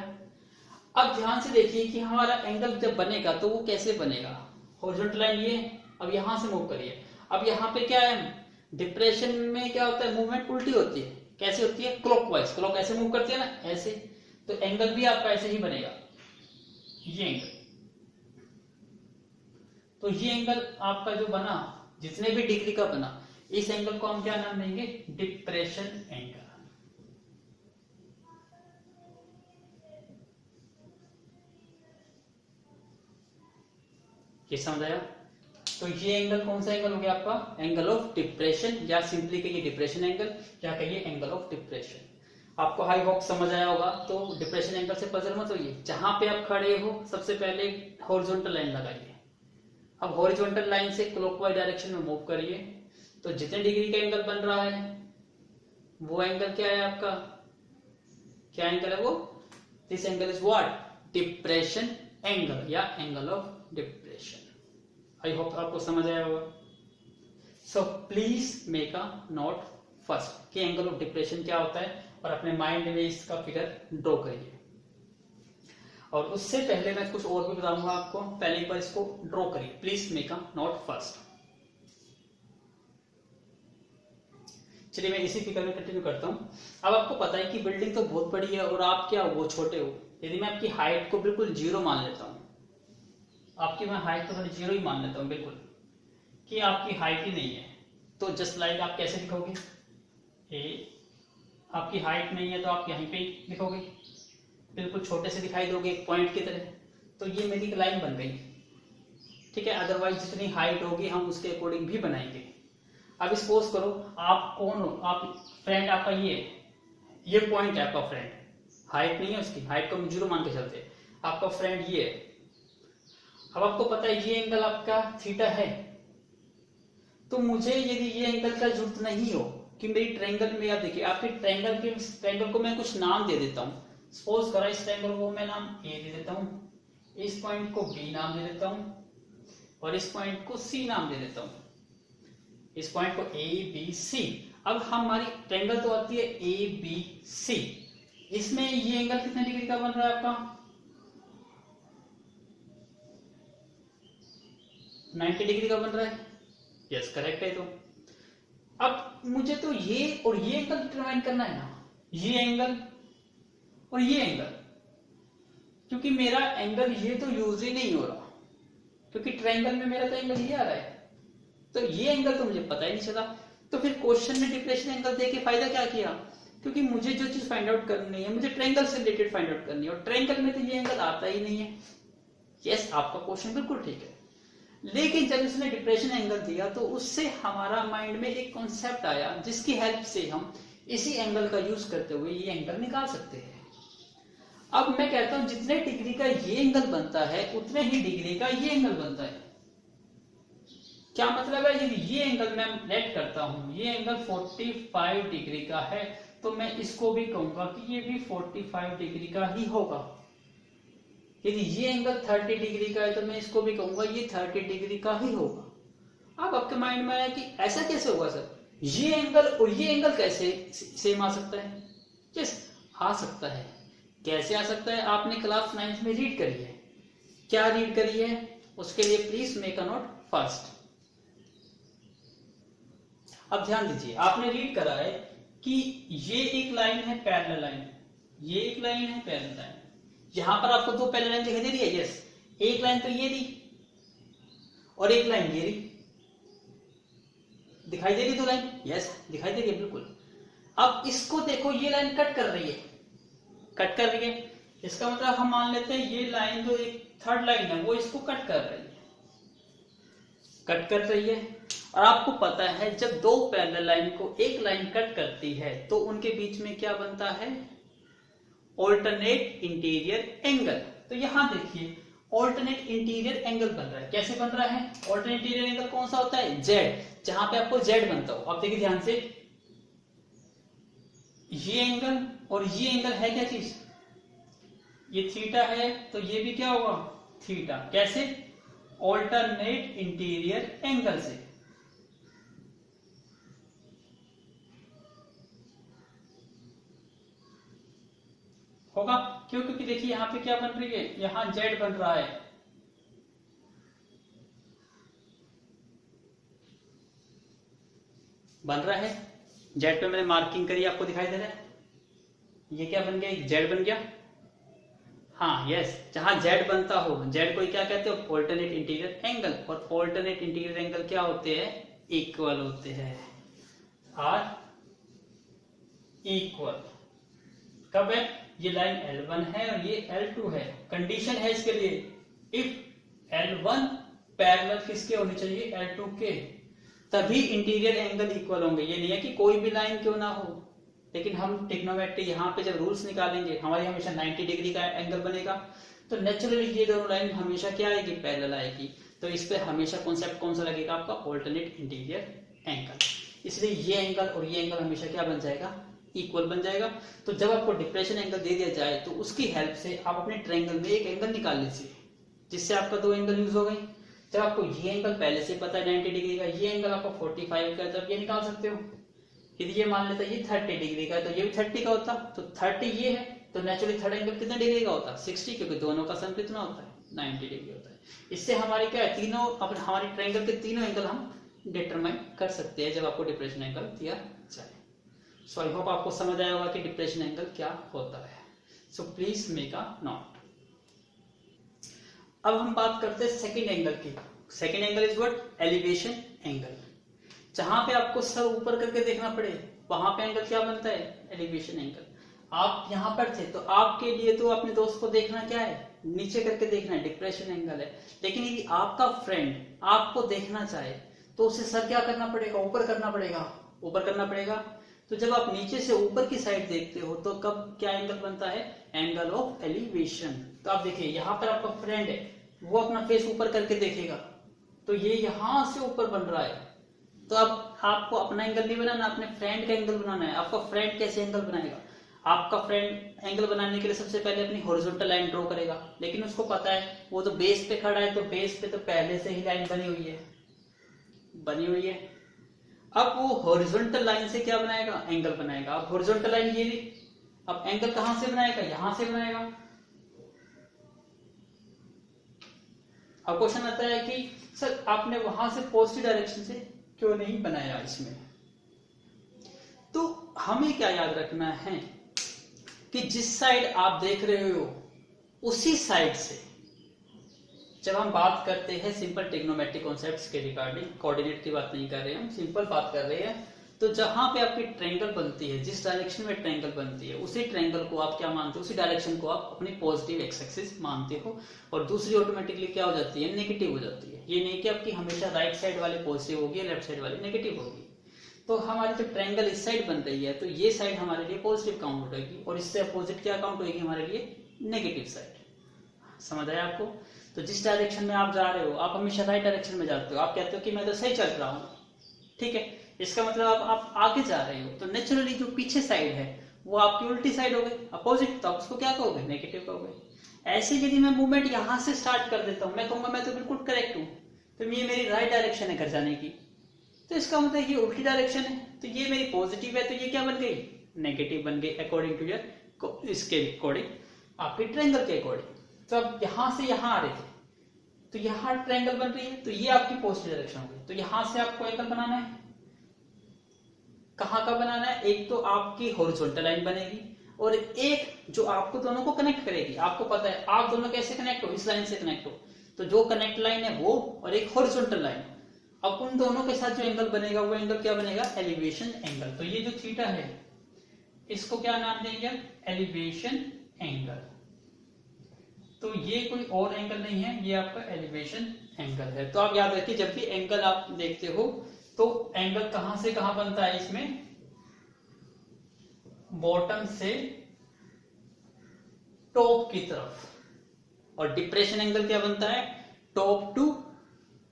अब ध्यान से देखिए कि हमारा एंगल जब बनेगा तो वो कैसे बनेगा। हॉरिजॉन्टल लाइन ये, अब यहां से मूव करिए। अब यहाँ पे क्या है, डिप्रेशन में क्या होता है, मूवमेंट उल्टी होती है। कैसे होती है, क्लॉकवाइज, क्लॉक ऐसे मूव करती है ना, ऐसे। तो एंगल भी आपका ऐसे ही बनेगा, ये एंगल। तो ये एंगल आपका जो बना, जितने भी डिग्री का बना, इस एंगल को हम क्या नाम देंगे, डिप्रेशन एंगल। ये समझ आया? तो ये एंगल कौन सा एंगल हो गया आपका, एंगल ऑफ डिप्रेशन, या सिंपली कहिए डिप्रेशन एंगल, या कहिए एंगल ऑफ डिप्रेशन। आपको हाई होप समझ आया होगा। तो डिप्रेशन एंगल से पजल मत होइए। जहां पे आप खड़े हो सबसे पहले हॉरिजॉन्टल लाइन लगाइए। अब हॉरिजॉन्टल लाइन से क्लॉकवाइज डायरेक्शन में मूव करिए। तो जितने डिग्री का एंगल बन रहा है वो एंगल क्या है आपका, क्या एंगल है वो, this angle is what, depression angle, या angle of depression. I hope आपको समझ आया होगा। So please make a note first कि एंगल ऑफ डिप्रेशन क्या होता है, और अपने माइंड में इसका फिगर ड्रॉ करिए। और उससे पहले मैं कुछ और भी बताऊंगा आपको, पहले एक बार इसको ड्रॉ करिए। Please make a note first. चलिए मैं इसी फिगर में कंटिन्यू करता हूं। अब आपको पता है कि बिल्डिंग तो बहुत बड़ी है और आप क्या वो छोटे हो। यदि मैं आपकी हाइट को बिल्कुल जीरो मान लेता हूं, आपकी मैं हाइट को थोड़ी जीरो ही मान लेता हूं बिल्कुल, कि आपकी हाइट ही नहीं है, तो जस्ट लाइक आप कैसे लिखोगे, आपकी हाइट नहीं है तो आप यहीं पे लिखोगे, बिल्कुल छोटे से दिखाई दोगे एक पॉइंट की तरह। तो ये मेरी एक लाइन बन गई, ठीक है। अदरवाइज जितनी हाइट होगी हम उसके अकॉर्डिंग भी बनाएंगे। अब सपोज करो आप कौन हो, आप फ्रेंड आपका ये पॉइंट है आपका फ्रेंड, हाइट नहीं है उसकी, हाइट को हम जीरो मान के चलते, आपका फ्रेंड ये है। अब आपको पता है ये एंगल आपका थीटा है। तो मुझे यदि ये एंगल का जरूरत नहीं हो कि मेरी ट्रायंगल में, आप देखिए आपके ट्रायंगल को मैं कुछ नाम दे देता हूं। सपोज करा इस ट्रायंगल को मैं नाम ए दे देता हूं, इस पॉइंट को बी नाम दे देता हूं, और इस पॉइंट को सी नाम दे देता हूं, इस पॉइंट को ए बी सी। अब हमारी ट्रायंगल तो आती है ए बी सी। इसमें ये एंगल कितने डिग्री का बन रहा है आपका, 90 डिग्री का बन रहा है। यस करेक्ट है। तो अब मुझे तो ये और ये एंगल डिटरमाइन करना है ना, ये एंगल और ये एंगल, क्योंकि मेरा एंगल ये तो यूज ही नहीं हो रहा, क्योंकि ट्रायंगल में मेरा तो एंगल ये आ रहा है। तो ये एंगल तो मुझे पता ही नहीं चला। तो फिर क्वेश्चन में डिप्रेशन एंगल देके फायदा क्या किया, क्योंकि मुझे जो चीज फाइंड आउट करनी है मुझे ट्रायंगल से रिलेटेड फाइंड आउट करनी है, और ट्रायंगल में तो ये एंगल आता ही नहीं है। यस आपका क्वेश्चन बिल्कुल ठीक है। लेकिन जब इसने डिप्रेशन एंगल दिया तो उससे हमारा माइंड में एक कॉन्सेप्ट आया जिसकी हेल्प से हम इसी एंगल का यूज करते हुए ये एंगल निकाल सकते हैं। अब मैं कहता हूं जितने डिग्री का ये एंगल बनता है उतने ही डिग्री का ये एंगल बनता है। क्या मतलब है, यदि ये एंगल मैं लेट करता हूं, ये एंगल 45 डिग्री का है, तो मैं इसको भी कहूंगा कि ये भी 45 डिग्री का ही होगा। यदि ये एंगल 30 डिग्री का है तो मैं इसको भी कहूंगा ये 30 डिग्री का ही होगा। अब आपके माइंड में आया कि ऐसा कैसे होगा सर, ये एंगल और ये एंगल कैसे सेम आ सकता है। यस आ सकता है। कैसे आ सकता है, आपने क्लास 9th में रीड करी है। क्या रीड करी है, उसके लिए please make a note first. अब ध्यान दीजिए, आपने रीड करा है कि ये एक लाइन है पैरेलल लाइन, ये एक लाइन है पैरेलल लाइन। यहां पर आपको दो पैरेलल लाइन दिखाई दे रही है। यस एक लाइन तो ये रही और एक लाइन ये रही, दिखाई दे रही दो लाइन। यस दिखाई दे रही है बिल्कुल। अब इसको देखो, ये लाइन कट कर रही है, कट कर रही है। इसका मतलब हम मान लेते हैं ये लाइन जो एक थर्ड लाइन है वो इसको कट कर रही है, कट कर रही है। और आपको पता है जब दो पैरेलल लाइन को एक लाइन कट करती है तो उनके बीच में क्या बनता है, ऑल्टरनेट इंटीरियर एंगल। तो यहां देखिए ऑल्टरनेट इंटीरियर एंगल बन रहा है। कैसे बन रहा है? ऑल्टरनेट इंटीरियर एंगल कौन सा होता है? जेड, जहां पे आपको जेड बनता हो। अब देखिए ध्यान से, ये एंगल और ये एंगल है क्या चीज? ये थीटा है, तो ये भी क्या होगा? थीटा। कैसे? ऑल्टरनेट इंटीरियर एंगल से। होगा क्यों? क्योंकि देखिए यहां पे क्या बन रही है, यहां जेड बन रहा है, बन रहा है। जेड पे मैंने मार्किंग करी, आपको दिखाई दे रहा है? ये क्या बन गया? जेड बन गया। हाँ यस, जहां जेड बनता हो, जेड को क्या कहते हो? Alternate interior angle. और ऑल्टरनेट इंटीरियर एंगल क्या होते हैं? इक्वल होते हैं। आर इक्वल कब है? ये लाइन L1 है और ये L2 है। कंडीशन है इसके लिए, इफ L1 पैरेलल किसके होनी चाहिए? L2 के, तभी इंटीरियर एंगल इक्वल होंगे। ये नहीं है कि कोई भी लाइन क्यों ना हो, लेकिन हम ट्रिग्नोमेट्री यहाँ पे जब रूल्स निकालेंगे, हमारी हमेशा 90 डिग्री का एंगल बनेगा, तो नेचुरली ये दोनों लाइन हमेशा क्या आएगी? पैरेलल आएगी। तो इस पे हमेशा कॉन्सेप्ट कौन सा लगेगा आपका? Alternate interior angle. इसलिए ये एंगल और ये एंगल हमेशा क्या बन जाएगा? इक्वल बन जाएगा। तो जब आपको डिप्रेशन एंगल दे दिया जाए तो उसकी हेल्प से आप अपने ट्रायंगल में एक एंगल निकाल लीजिए, जिससे आपका दो एंगल यूज हो गए। जब आपको ये एंगल पहले से पता है 90 डिग्री का, ये एंगल आपको 45 का है, तब ये निकाल सकते हो। यदि ये मान लेता ये 30 डिग्री का है, तो ये भी 30 का होता। तो 30 ये है, तो नेचुरली थर्ड एंगल कितने डिग्री का होता? 60, क्योंकि दोनों का सम कितना होता है? 90 डिग्री होता है। इससे हमारी क्या है? तीनों अपने हमारी ट्रायंगल के तीनों एंगल हम डिटरमाइन कर सकते हैं जब आपको डिप्रेशन एंगल दिया जाए। सो आई होप आपको समझ आया होगा कि डिप्रेशन एंगल क्या होता है। So please make a note. अब हम बात करते हैं सेकंड एंगल की। Second angle is what? Elevation angle. जहां पे आपको सर ऊपर करके देखना पड़े, वहां पे एंगल क्या बनता है? Elevation angle. आप यहां पर थे तो आपके लिए तो अपने दोस्त को देखना क्या है? नीचे करके देखना है, डिप्रेशन एंगल है। लेकिन यदि आपका फ्रेंड आपको देखना चाहे तो उसे सर क्या करना पड़ेगा? ऊपर करना पड़ेगा, ऊपर करना पड़ेगा। तो जब आप नीचे से ऊपर की साइड देखते हो तो कब क्या एंगल बनता है? Angle of elevation. तो आप देखिए यहाँ पर आपका फ्रेंड है, वो अपना फेस ऊपर करके देखेगा, तो ये यहां से ऊपर बन रहा है। तो अब आपको अपना एंगल नहीं बनाना, अपने फ्रेंड का एंगल बनाना है। आपका फ्रेंड कैसे एंगल बनाएगा? आपका फ्रेंड एंगल बनाने के लिए सबसे पहले अपनी हॉरिजॉन्टल लाइन ड्रॉ करेगा, लेकिन उसको पता है वो तो बेस पे खड़ा है, तो बेस पे तो पहले से ही लाइन बनी हुई है, बनी हुई है। अब वो हॉरिजॉन्टल लाइन से क्या बनाएगा? एंगल बनाएगा। अब हॉरिजॉन्टल लाइन ये, अब एंगल कहां से बनाएगा? यहां से बनाएगा। अब क्वेश्चन आता है कि सर आपने वहां से पॉजिटिव डायरेक्शन से क्यों नहीं बनाया इसमें? तो हमें क्या याद रखना है कि जिस साइड आप देख रहे हो उसी साइड से, जब हम बात करते हैं सिंपल ट्रिग्नोमेट्रिक कॉन्सेप्ट्स के रिगार्डिंग, कोऑर्डिनेट की बात नहीं कर रहे हैं हम, सिंपल बात कर रहे हैं, तो जहां पे आपकी ट्रायंगल बनती है, जिस डायरेक्शन में ट्रायंगल बनती है, उसी ट्रायंगल को आप क्या मानते हो? उसी डायरेक्शन को आप अपनी पॉजिटिव एक्स एक्सिस मानते हो, और दूसरी ऑटोमेटिकली क्या हो जाती है? नेगेटिव हो जाती है। ये नहीं कि आपकी हमेशा राइट साइड वाली पॉजिटिव होगी, लेफ्ट साइड वाली नेगेटिव होगी। तो हमारी जब ट्रायंगल इस साइड बन रही है, तो ये साइड हमारे लिए पॉजिटिव काउंट होगी, और इससे अपोजिट क्या काउंट होगी? हमारे लिए नेगेटिव साइड। समझ आया आपको? तो जिस डायरेक्शन में आप जा रहे हो, आप हमेशा राइट डायरेक्शन में जाते हो, आप कहते हो कि मैं तो सही चल रहा हूं, ठीक है, इसका मतलब आप आगे जा रहे हो, तो नेचुरली जो पीछे साइड है वो आपकी उल्टी साइड हो गई, अपोजिट, तो आप उसको क्या कहोगे? नेगेटिव कहोगे। ऐसे यदि मैं मूवमेंट यहां से स्टार्ट कर देता हूं, मैं कहूंगा मैं तो बिल्कुल करेक्ट हूं, तो ये मेरी राइट डायरेक्शन है घर जाने की, तो इसका मतलब ये उल्टी डायरेक्शन है, तो ये मेरी पॉजिटिव है, तो ये क्या बन गई? नेगेटिव बन गई, अकॉर्डिंग टू योर, इसके अकॉर्डिंग, आपके ट्रायंगल के अकॉर्डिंग। तो अब यहां से यहां आ रहे थे, तो यहां ट्रायंगल बन रही है, तो ये आपकी पॉजिटिव डायरेक्शन होगी। तो यहां से आपको एंगल बनाना है, कहां का बनाना है? एक तो आपकी हॉरिजॉन्टल लाइन बनेगी, और एक जो आपको दोनों को कनेक्ट करेगी। आपको पता है आप दोनों कैसे कनेक्ट हो? इस लाइन से कनेक्ट हो, तो जो कनेक्ट लाइन है वो, और एक हॉरिजॉन्टल लाइन। अब उन दोनों के साथ जो एंगल बनेगा वो एंगल क्या बनेगा? Elevation angle. तो ये जो थीटा है इसको क्या नाम देंगे? Elevation angle. तो ये कोई और एंगल नहीं है, ये आपका एलिवेशन एंगल है। तो आप याद रखिए, जब भी एंगल आप देखते हो तो एंगल कहां से कहां बनता है? इसमें बॉटम से टॉप की तरफ, और डिप्रेशन एंगल क्या बनता है, टॉप टू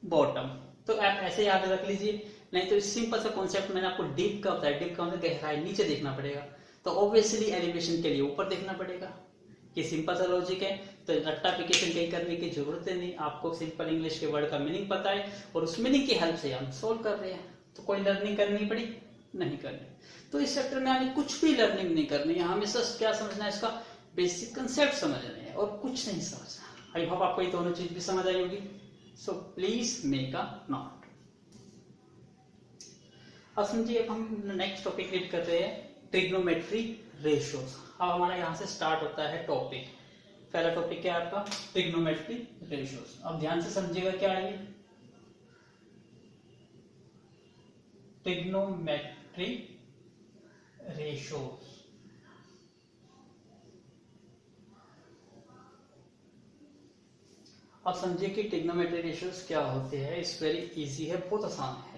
बॉटम। तो आप ऐसे याद रख लीजिए, नहीं तो सिंपल सा कॉन्सेप्ट मैंने आपको डीप का बताया, डीप का मतलब गहराई, नीचे देखना पड़ेगा, तो ऑब्वियसली एलिवेशन के लिए ऊपर देखना पड़ेगा। ये सिंपल सा लॉजिक है, तो रट्टाफिकेशन कहीं करने की जरूरत है नहीं, आपको सिंपल इंग्लिश के वर्ड का मीनिंग पता है और उस मीनिंग की हेल्प से हम सोल्व कर रहे हैं, तो कोई लर्निंग करनी पड़ी नहीं करनी। तो इस चैप्टर में हमें कुछ भी लर्निंग नहीं करनी है, हमें सिर्फ क्या समझना है, इसका बेसिक कंसेप्ट समझना है और कुछ नहीं समझना। आई होप आपको ये दोनों चीज भी समझ आई होगी, सो प्लीज मेक अ नोट। अब समझिए, अब हम नेक्स्ट टॉपिक रीड कर रहे हैं, ट्रिग्नोमेट्री रेशियोज। अब हमारा यहाँ से स्टार्ट होता है टॉपिक। पहला टॉपिक क्या है आपका, ट्रिग्नोमेट्री रेशियोज। अब ध्यान से समझिएगा क्या है ये, ट्रिग्नोमेट्री रेशियोज। अब समझिए कि ट्रिग्नोमेट्री रेशियोज क्या होते हैं। इट्स वेरी इजी है, बहुत आसान है।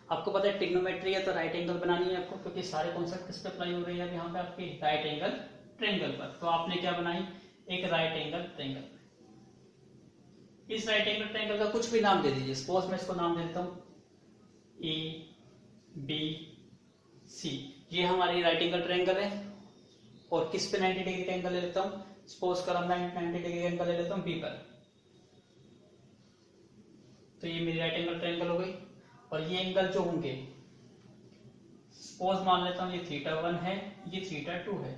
आपको पता है ट्रिग्नोमेट्री है तो राइट एंगल बनानी है आपको, क्योंकि सारे कॉन्सेप्ट किस पे अप्लाई हो रहे हैं यहाँ पे आपकी राइट एंगल ट्रायंगल पर। तो आपने क्या बनाई, एक राइट एंगल ट्रायंगल। इस राइट एंगल ट्रायंगल का कुछ भी नाम दे दीजिए, सपोज मैं इसको नाम दे देता हूँ ए बी सी। ये हमारी राइट एंगल ट्रायंगल है, और किस पे 90 डिग्री का एंगल ले लेता हूँ, सपोज कर 90 डिग्री का एंगल ले लेता हूँ बी पर। तो ये मेरी राइट एंगल ट्रायंगल हो गई, और ये एंगल जो होंगे, सपोज मान लेता हूं ये θ1 है, ये θ2 है,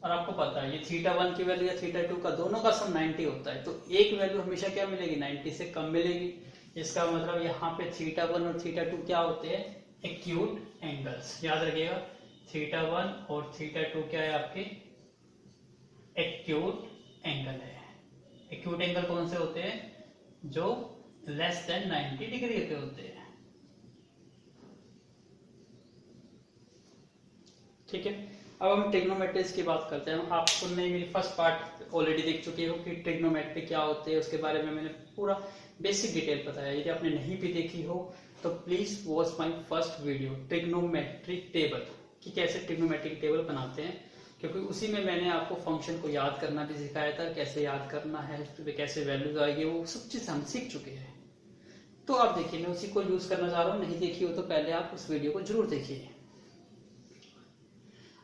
और आपको पता है ये θ1 की वैल्यू या θ2 का दोनों का सम 90 होता है, तो एक वैल्यू हमेशा क्या मिलेगी, 90 से कम मिलेगी। इसका मतलब यहाँ पे θ1 और θ2 क्या होते हैं, एक्यूट एंगल्स। याद रखिएगा, θ1 और θ2 क्या है आपके, एक्यूट एंगल है। एक्यूट एंगल कौन से होते हैं, जो लेस देन 90 डिग्री के होते हैं। ठीक है, अब हम ट्रिग्नोमेट्रीज की बात करते हैं। आप सुनने मेरी फर्स्ट पार्ट ऑलरेडी देख चुके हो कि ट्रिग्नोमेट्री क्या होते हैं, उसके बारे में मैंने पूरा बेसिक डिटेल बताया। यदि आपने नहीं भी देखी हो तो please watch my first video, trigonometric table, कि कैसे ट्रिग्नोमेट्रिक टेबल बनाते हैं, क्योंकि उसी में मैंने आपको फंक्शन को याद करना भी सिखाया था, कैसे याद करना है, कैसे वैल्यूज आएगी, वो सब चीज हम सीख चुके हैं। तो आप देखिए, मैं उसी को यूज करना चाह रहा हूँ, नहीं देखी हो तो पहले आप उस वीडियो को जरूर देखिए।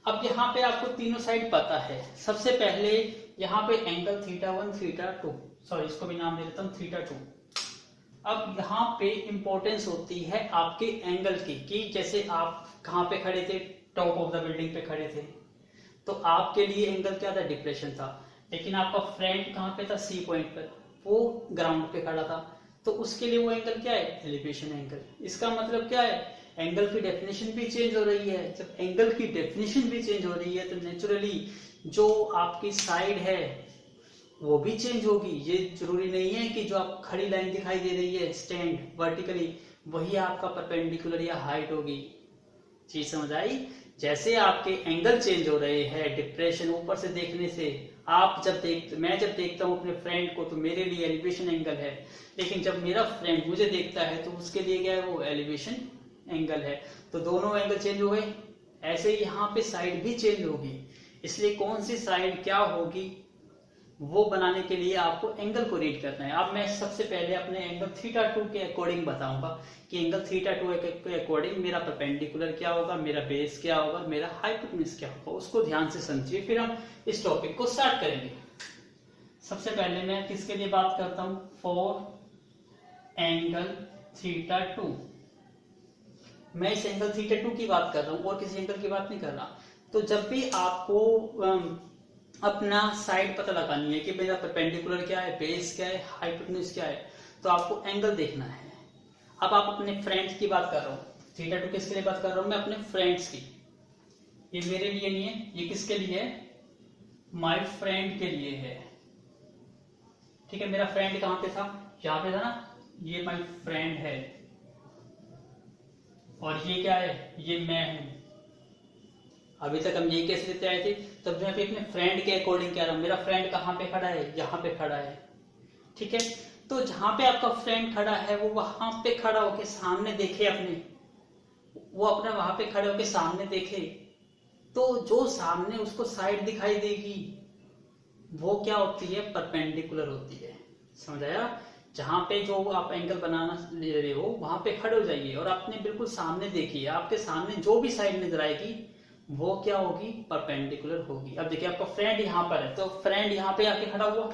अब यहाँ पे आपको तीनों साइड पता है। सबसे पहले यहाँ पे एंगल θ1 θ2, सॉरी इसको भी नाम दे देता हूँ θ2। अब यहाँ पे इंपॉर्टेंस होती है आपके एंगल की, कि जैसे आप कहाँ पे खड़े थे, टॉप ऑफ द बिल्डिंग पे खड़े थे, तो आपके लिए एंगल क्या था, डिप्रेशन था। लेकिन आपका फ्रेंड कहाँ पे था, सी पॉइंट पर, वो ग्राउंड पे खड़ा था, तो उसके लिए वो एंगल क्या है, एलिवेशन एंगल। इसका मतलब क्या है, एंगल की डेफिनेशन भी चेंज हो रही है। जब एंगल की डेफिनेशन भी चेंज हो रही है तो नेचुरली जो आपकी साइड है वो भी चेंज होगी। ये जरूरी नहीं है कि जो आप खड़ी लाइन दिखाई दे रही है स्टैंड वर्टिकली, वही आपका परपेंडिकुलर या हाइट होगी। चीज समझ आई, जैसे आपके एंगल चेंज हो रहे हैं डिप्रेशन ऊपर से देखने से, मैं जब देखता हूँ अपने फ्रेंड को तो मेरे लिए एलिवेशन एंगल है, लेकिन जब मेरा फ्रेंड मुझे देखता है तो उसके लिए क्या है, वो एलिवेशन एंगल है। तो दोनों एंगल चेंज हो गए। ऐसे ही यहाँ पे साइड भी चेंज होगी, इसलिए कौन सी साइड क्या होगी वो बनाने के लिए आपको एंगल को रीड करना है। अब मैं सबसे पहले अपने एंगल θ2 के अकॉर्डिंग बताऊंगा कि एंगल θ2 के अकॉर्डिंग मेरा परपेंडिकुलर क्या होगा, मेरा बेस क्या होगा, मेरा हाइपोटेन्यूज क्या होगा, उसको ध्यान से समझिए, फिर हम इस टॉपिक को स्टार्ट करेंगे। सबसे पहले मैं किसके लिए बात करता हूं, फॉर एंगल θ2। मैं इस एंगल θ2 की बात कर रहा हूं और किसी एंगल की बात नहीं कर रहा। तो जब भी आपको अपना साइड पता लगानी है कि मेरा परपेंडिकुलर क्या है, बेस क्या है, हाइपोटेन्यूज क्या है, तो आपको एंगल देखना है। अब आप अपने फ्रेंड्स की बात कर रहा हूँ, θ2 किसके लिए बात कर रहा हूँ, मैं अपने फ्रेंड्स की। ये मेरे लिए नहीं है, ये किसके लिए है, माय फ्रेंड के लिए है। ठीक है, मेरा फ्रेंड कहाँ पे था, यहाँ पे था ना, ये माय फ्रेंड है, और ये क्या है, ये मैं हूं। अभी तक हम ये कैसे लेते आए थे, तब मैं अपने फ्रेंड के अकॉर्डिंग कह रहा हूं, मेरा फ्रेंड कहाँ पे खड़ा है, यहाँ पे खड़ा है। ठीक है, तो जहां पे आपका फ्रेंड खड़ा है वो वहां पे खड़ा होके सामने देखे अपने, वो अपना वहां पे खड़े होके सामने देखे, तो जो सामने उसको साइड दिखाई देगी वो क्या होती है, परपेंडिकुलर होती है। समझ आया? जहां पे जो आप एंगल बनाना ले रहे हो वहां पे खड़े हो जाइए और आपने बिल्कुल सामने देखिए, आपके सामने जो भी साइड नजर आएगी वो क्या होगी, परपेंडिकुलर होगी। अब देखिए आपका फ्रेंड यहाँ पर है, तो फ्रेंड यहाँ पे आके खड़ा हुआ,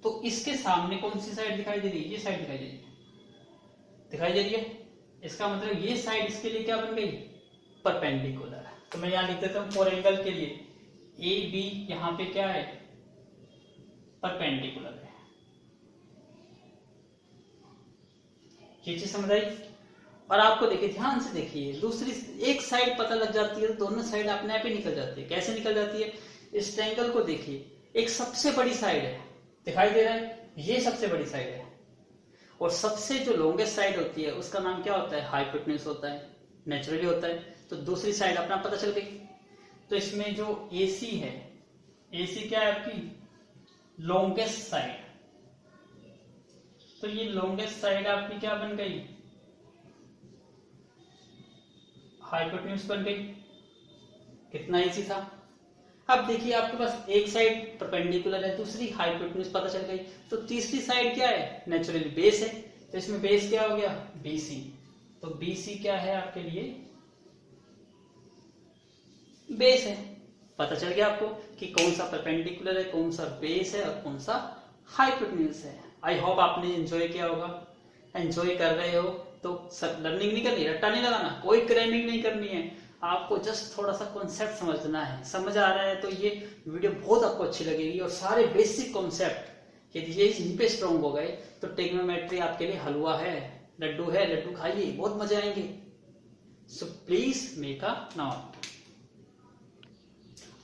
तो इसके सामने कौन सी साइड दिखाई दे रही है, ये साइड दिखाई दे रही है, दिखाई दे रही है। इसका मतलब ये साइड इसके लिए क्या बन गई, परपेंडिकुलर। तो मैं यहाँ लिख देता हूँ फॉर एंगल के लिए ए बी यहाँ पे क्या है, परपेंडिकुलर है। ये चीज समझ आई? और आपको देखिए, ध्यान से देखिए, दूसरी एक साइड पता लग जाती है तो दोनों साइड अपने आप ही निकल जाती है। कैसे निकल जाती है, इस ट्रायंगल को देखिए, एक सबसे बड़ी साइड है, दिखाई दे रहा है, ये सबसे बड़ी साइड है, और सबसे जो लॉन्गेस्ट साइड होती है उसका नाम क्या होता है, हाइपोटेन्यूज होता है, नेचुरली होता है। तो दूसरी साइड अपना पता चल गई। तो इसमें जो AC है, AC क्या है आपकी, लॉन्गेस्ट साइड। तो ये लॉन्गेस्ट साइड आपकी क्या बन गई, हाइपोटेन्यूज बन गई। कितना इजी था। अब देखिए आपके पास एक साइड परपेंडिकुलर है, दूसरी हाइपोटेन्यूज पता चल गई, तो तीसरी साइड क्या है, नेचुरली बेस है। तो इसमें बेस क्या हो गया, BC। तो BC क्या है आपके लिए, बेस है। पता चल गया आपको कि कौन सा परपेंडिकुलर है, कौन सा बेस है और कौन सा हाइपोटेन्यूज है। आई होप आपने एंजॉय किया होगा। एंजॉय कर रहे हो तो सब लर्निंग नहीं करनी, रट्टा नहीं लगाना, कोई क्रैमिंग नहीं करनी है, आपको जस्ट थोड़ा सा कॉन्सेप्ट समझना है। समझ आ रहा है तो ये वीडियो बहुत आपको अच्छी लगेगी। और सारे बेसिक कॉन्सेप्ट यदि ये यहीं पे स्ट्रॉन्ग हो गए तो ट्रिग्नोमेट्री आपके लिए हलवा है, लड्डू है, लड्डू खाइए, बहुत मजे आएंगे। सो प्लीज मेक अ नोट।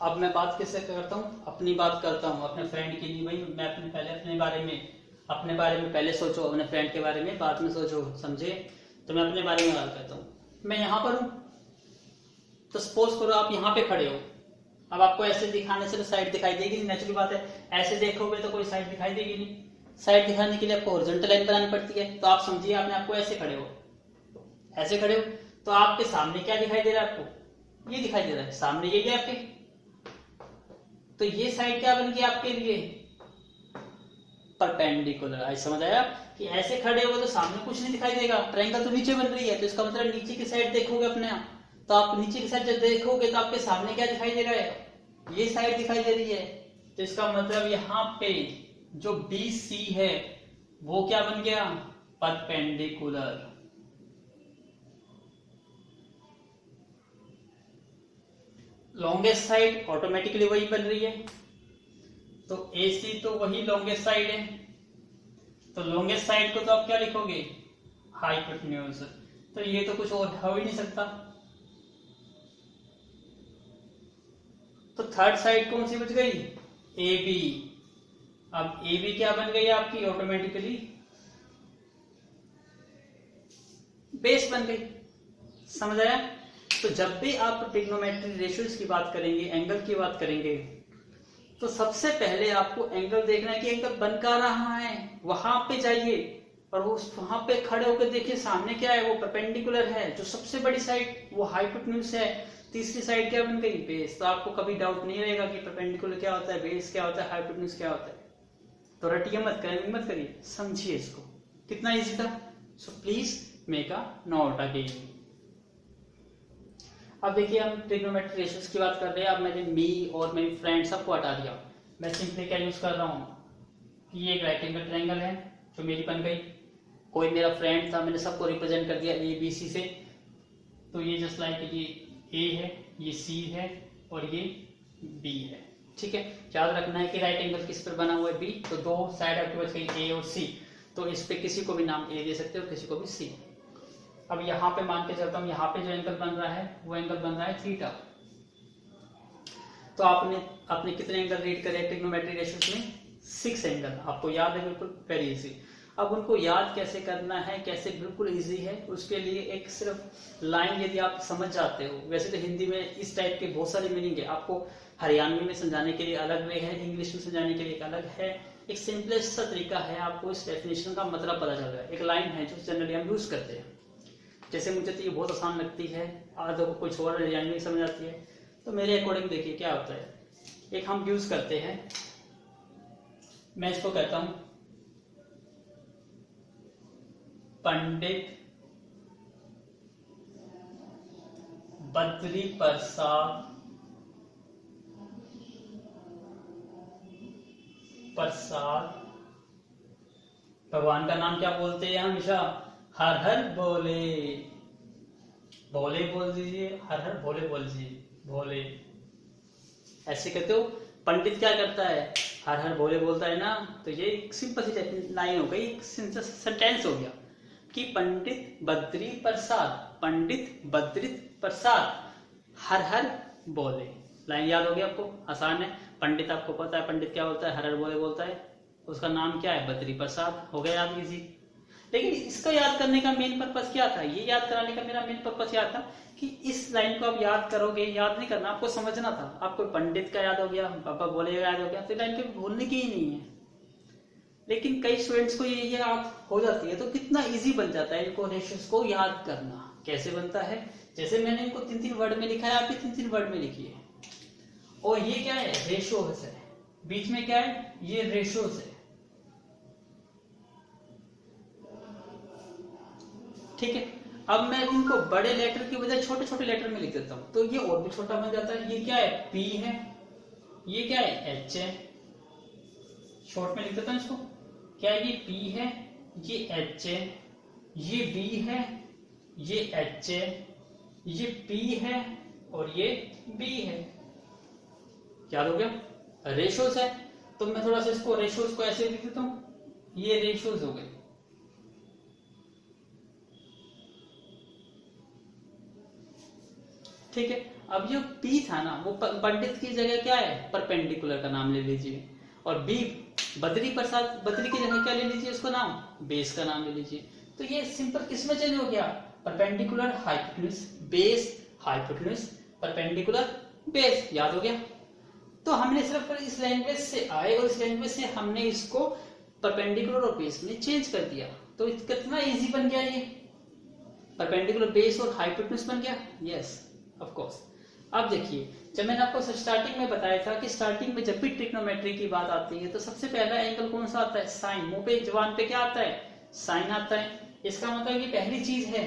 अब मैं बात किससे करता हूँ, अपनी बात करता हूँ, अपने फ्रेंड के लिए। भाई मैं अपने बारे में पहले सोचो, अपने फ्रेंड के बारे में बाद में सोचो, समझे? तो मैं अपने बारे में बात करता हूँ। मैं यहाँ पर हूँ, तो सपोज करो आप यहाँ पे खड़े हो। अब आपको ऐसे दिखाने से तो साइड दिखाई देगी नहीं, नेचुरल बात है। ऐसे देखोगे तो कोई साइड दिखाई देगी नहीं। साइड दिखाने के लिए आपको हॉरिजॉन्टल लाइन बनानी पड़ती है। तो आप समझिए, आपने आपको ऐसे खड़े हो, ऐसे खड़े हो, तो आपके सामने क्या दिखाई दे रहा है, आपको ये दिखाई दे रहा है, सामने यही है आपके। तो ये साइड क्या बन गई आपके लिए, परपेंडिकुलर। आज समझ आया कि ऐसे खड़े हो तो सामने कुछ नहीं दिखाई देगा, ट्रायंगल तो नीचे बन रही है, तो इसका मतलब नीचे की साइड देखोगे अपने आप, तो आप नीचे की साइड जब देखोगे तो आपके सामने क्या दिखाई दे रहा है, ये साइड दिखाई दे रही है। तो इसका मतलब यहाँ पे जो BC है वो क्या बन गया, परपेंडिकुलर। लॉन्गेस्ट साइड ऑटोमेटिकली वही बन रही है, तो AC तो वही लॉन्गेस्ट साइड है। तो लॉन्गेस्ट साइड को तो आप क्या लिखोगे, हाइपोटेन्यूज। तो ये तो कुछ और हो ही नहीं सकता। तो थर्ड साइड कौन सी बच गई, AB। अब AB क्या बन गई आपकी, ऑटोमेटिकली बेस बन गई। समझ आया? तो जब भी आप ट्रिग्नोमेट्री रेशियोज की बात करेंगे, एंगल की बात करेंगे, तो सबसे पहले आपको एंगल देखना है कि एंगल बन का रहा है, वहां पे जाइए और वो वहां पे खड़े होकर देखिए सामने क्या है, वो परपेंडिकुलर है। जो सबसे बड़ी साइड वो हाइपोटेन्यूज है, तीसरी साइड क्या बन गई, बेस। तो आपको कभी डाउट नहीं रहेगा कि परपेंडिकुलर क्या होता है, बेस क्या होता है, हाइपोटेन्यूज क्या होता है। तो रटिए मत करिए, समझिए इसको। कितना इजी था। सो please make a note again. अब देखिए हम ट्रिग्नोमेट्री रेशियोज की बात कर रहे हैं। अब मैंने मी और मेरी फ्रेंड सबको हटा दिया। मैं सिंपली क्या यूज कर रहा हूँ कि ये एक राइट एंगल ट्रायंगल है जो मेरी बन गई, कोई मेरा फ्रेंड था, मैंने सबको रिप्रेजेंट कर दिया ABC से। तो ये जस्ट लाइक ये A है, ये C है और ये B है। ठीक है, याद रखना है कि राइट एंगल किस पर बना हुआ है, B। तो दो साइड आपके पास गई A और C, तो इस पे किसी को भी नाम A दे सकते हो, किसी को भी C। अब यहाँ पे मान के चलता हूँ, यहाँ पे जो एंगल बन रहा है वो एंगल बन रहा है थीटा। तो आपने कितने एंगल रीड करे ट्रिग्नोमेट्री रेशियोज में, 6 एंगल। आपको याद है, बिल्कुल वेरी इजी। अब उनको याद कैसे करना है, कैसे, बिल्कुल इजी है। उसके लिए एक सिर्फ लाइन यदि आप समझ जाते हो, वैसे तो हिंदी में इस टाइप के बहुत सारे मीनिंग है, आपको हरियाणवी में समझाने के लिए अलग वे है, इंग्लिश में समझाने के लिए एक अलग है। एक सिंपलेस्ट सा तरीका है, आपको इस डेफिनेशन का मतलब पता चल रहा है। एक लाइन है जो जनरली हम यूज करते हैं, जैसे मुझे तो ये बहुत आसान लगती है, आधो को कुछ और हरियाणवी में समझ आती है, तो मेरे अकॉर्डिंग देखिए क्या होता है, एक हम यूज करते हैं, मैं इसको कहता हूं पंडित बद्री प्रसाद। भगवान का नाम क्या बोलते हैं हमेशा? हर हर भोले। भोले बोल दीजिए, हर हर भोले बोल दीजिए, भोले ऐसे कहते हो। पंडित क्या करता है? हर हर भोले बोलता है ना। तो ये एक सिंपल सी लाइन हो गई, एक सेंटेंस हो गया कि पंडित बद्री प्रसाद, पंडित बद्री प्रसाद हर हर बोले। लाइन याद हो गया आपको? आसान है। पंडित आपको पता है पंडित क्या होता है, हर हर बोले बोलता है, उसका नाम क्या है? बद्री प्रसाद। हो गया याद इजी। लेकिन इसको याद करने का मेन पर्पस क्या था? ये याद कराने का मेरा मेन पर्पस क्या था कि इस लाइन को आप याद करोगे, याद नहीं करना, आपको समझना था। आपको पंडित का याद हो गया, पापा बोले याद हो गया, तो लाइन को भूलने की ही नहीं है। लेकिन कई स्टूडेंट्स को ये याद हो जाती है, तो कितना इजी बन जाता है इनको रेशियोज को याद करना। कैसे बनता है? जैसे मैंने इनको 3-3 वर्ड में लिखा है, आप भी 3-3 वर्ड में लिखिए। और ये क्या है? रेशोज है। बीच में क्या है? ये रेशोज है। ठीक है। अब मैं इनको बड़े लेटर की बजाय छोटे छोटे लेटर में लिख देता हूं, तो ये और भी छोटा बन जाता है। ये क्या है? पी है। ये क्या है? एच है। शॉर्ट में लिख देता हूं इसको। क्या ये पी है, ये एच है, ये बी है, ये एच है, ये पी है और ये बी है। याद हो गया? रेशोज है। तो मैं थोड़ा सा इसको रेशोज को ऐसे लिख देता हूं, ये रेशोज हो गए। ठीक है। अब जो P था ना, वो पंडित की जगह क्या है? परपेंडिकुलर का नाम ले लीजिए। और B बद्री प्रसाद, बद्री की जगह क्या ले लीजिए उसको नाम? बेस का नाम ले लीजिए। तो ये सिंपल किसमें चेंज हो गया? Perpendicular hypotenuse base, hypotenuse perpendicular base. याद हो गया? तो हमने सिर्फ इस लैंग्वेज से आए और इस लैंग्वेज से हमने इसको परपेंडिकुलर और बेस में चेंज कर दिया। तो कितना इजी बन गया ये? परपेंडिकुलर बेस और हाइपोटेन्यूज बन गया। Yes of course. अब देखिए, जब मैंने आपको स्टार्टिंग में बताया था कि स्टार्टिंग में जब भी ट्रिग्नोमेट्री की बात आती है तो सबसे पहला एंगल कौन सा आता है? साइन। मुंह पे जबान पे क्या आता है? साइन आता है। इसका मतलब ये पहली चीज है।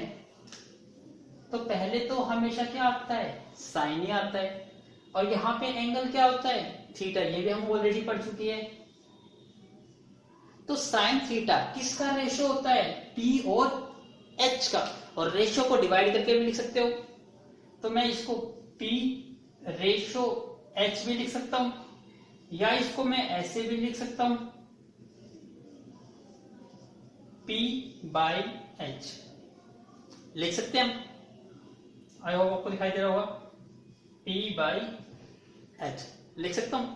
तो पहले तो हमेशा क्या आता है? साइन ही आता है। और यहाँ पे एंगल क्या होता है? थीटा। ये भी हम ऑलरेडी पढ़ चुके हैं। तो साइन थीटा किसका रेशो होता है? पी और एच का। और रेशो को डिवाइड करके भी लिख सकते हो। तो मैं इसको P रेशो H भी लिख सकता हूं, या इसको मैं ऐसे भी लिख सकता हूं, P बाई H लिख सकते हैं हम। आई होप आपको दिखाई दे रहा होगा। P बाई H लिख सकता हूं।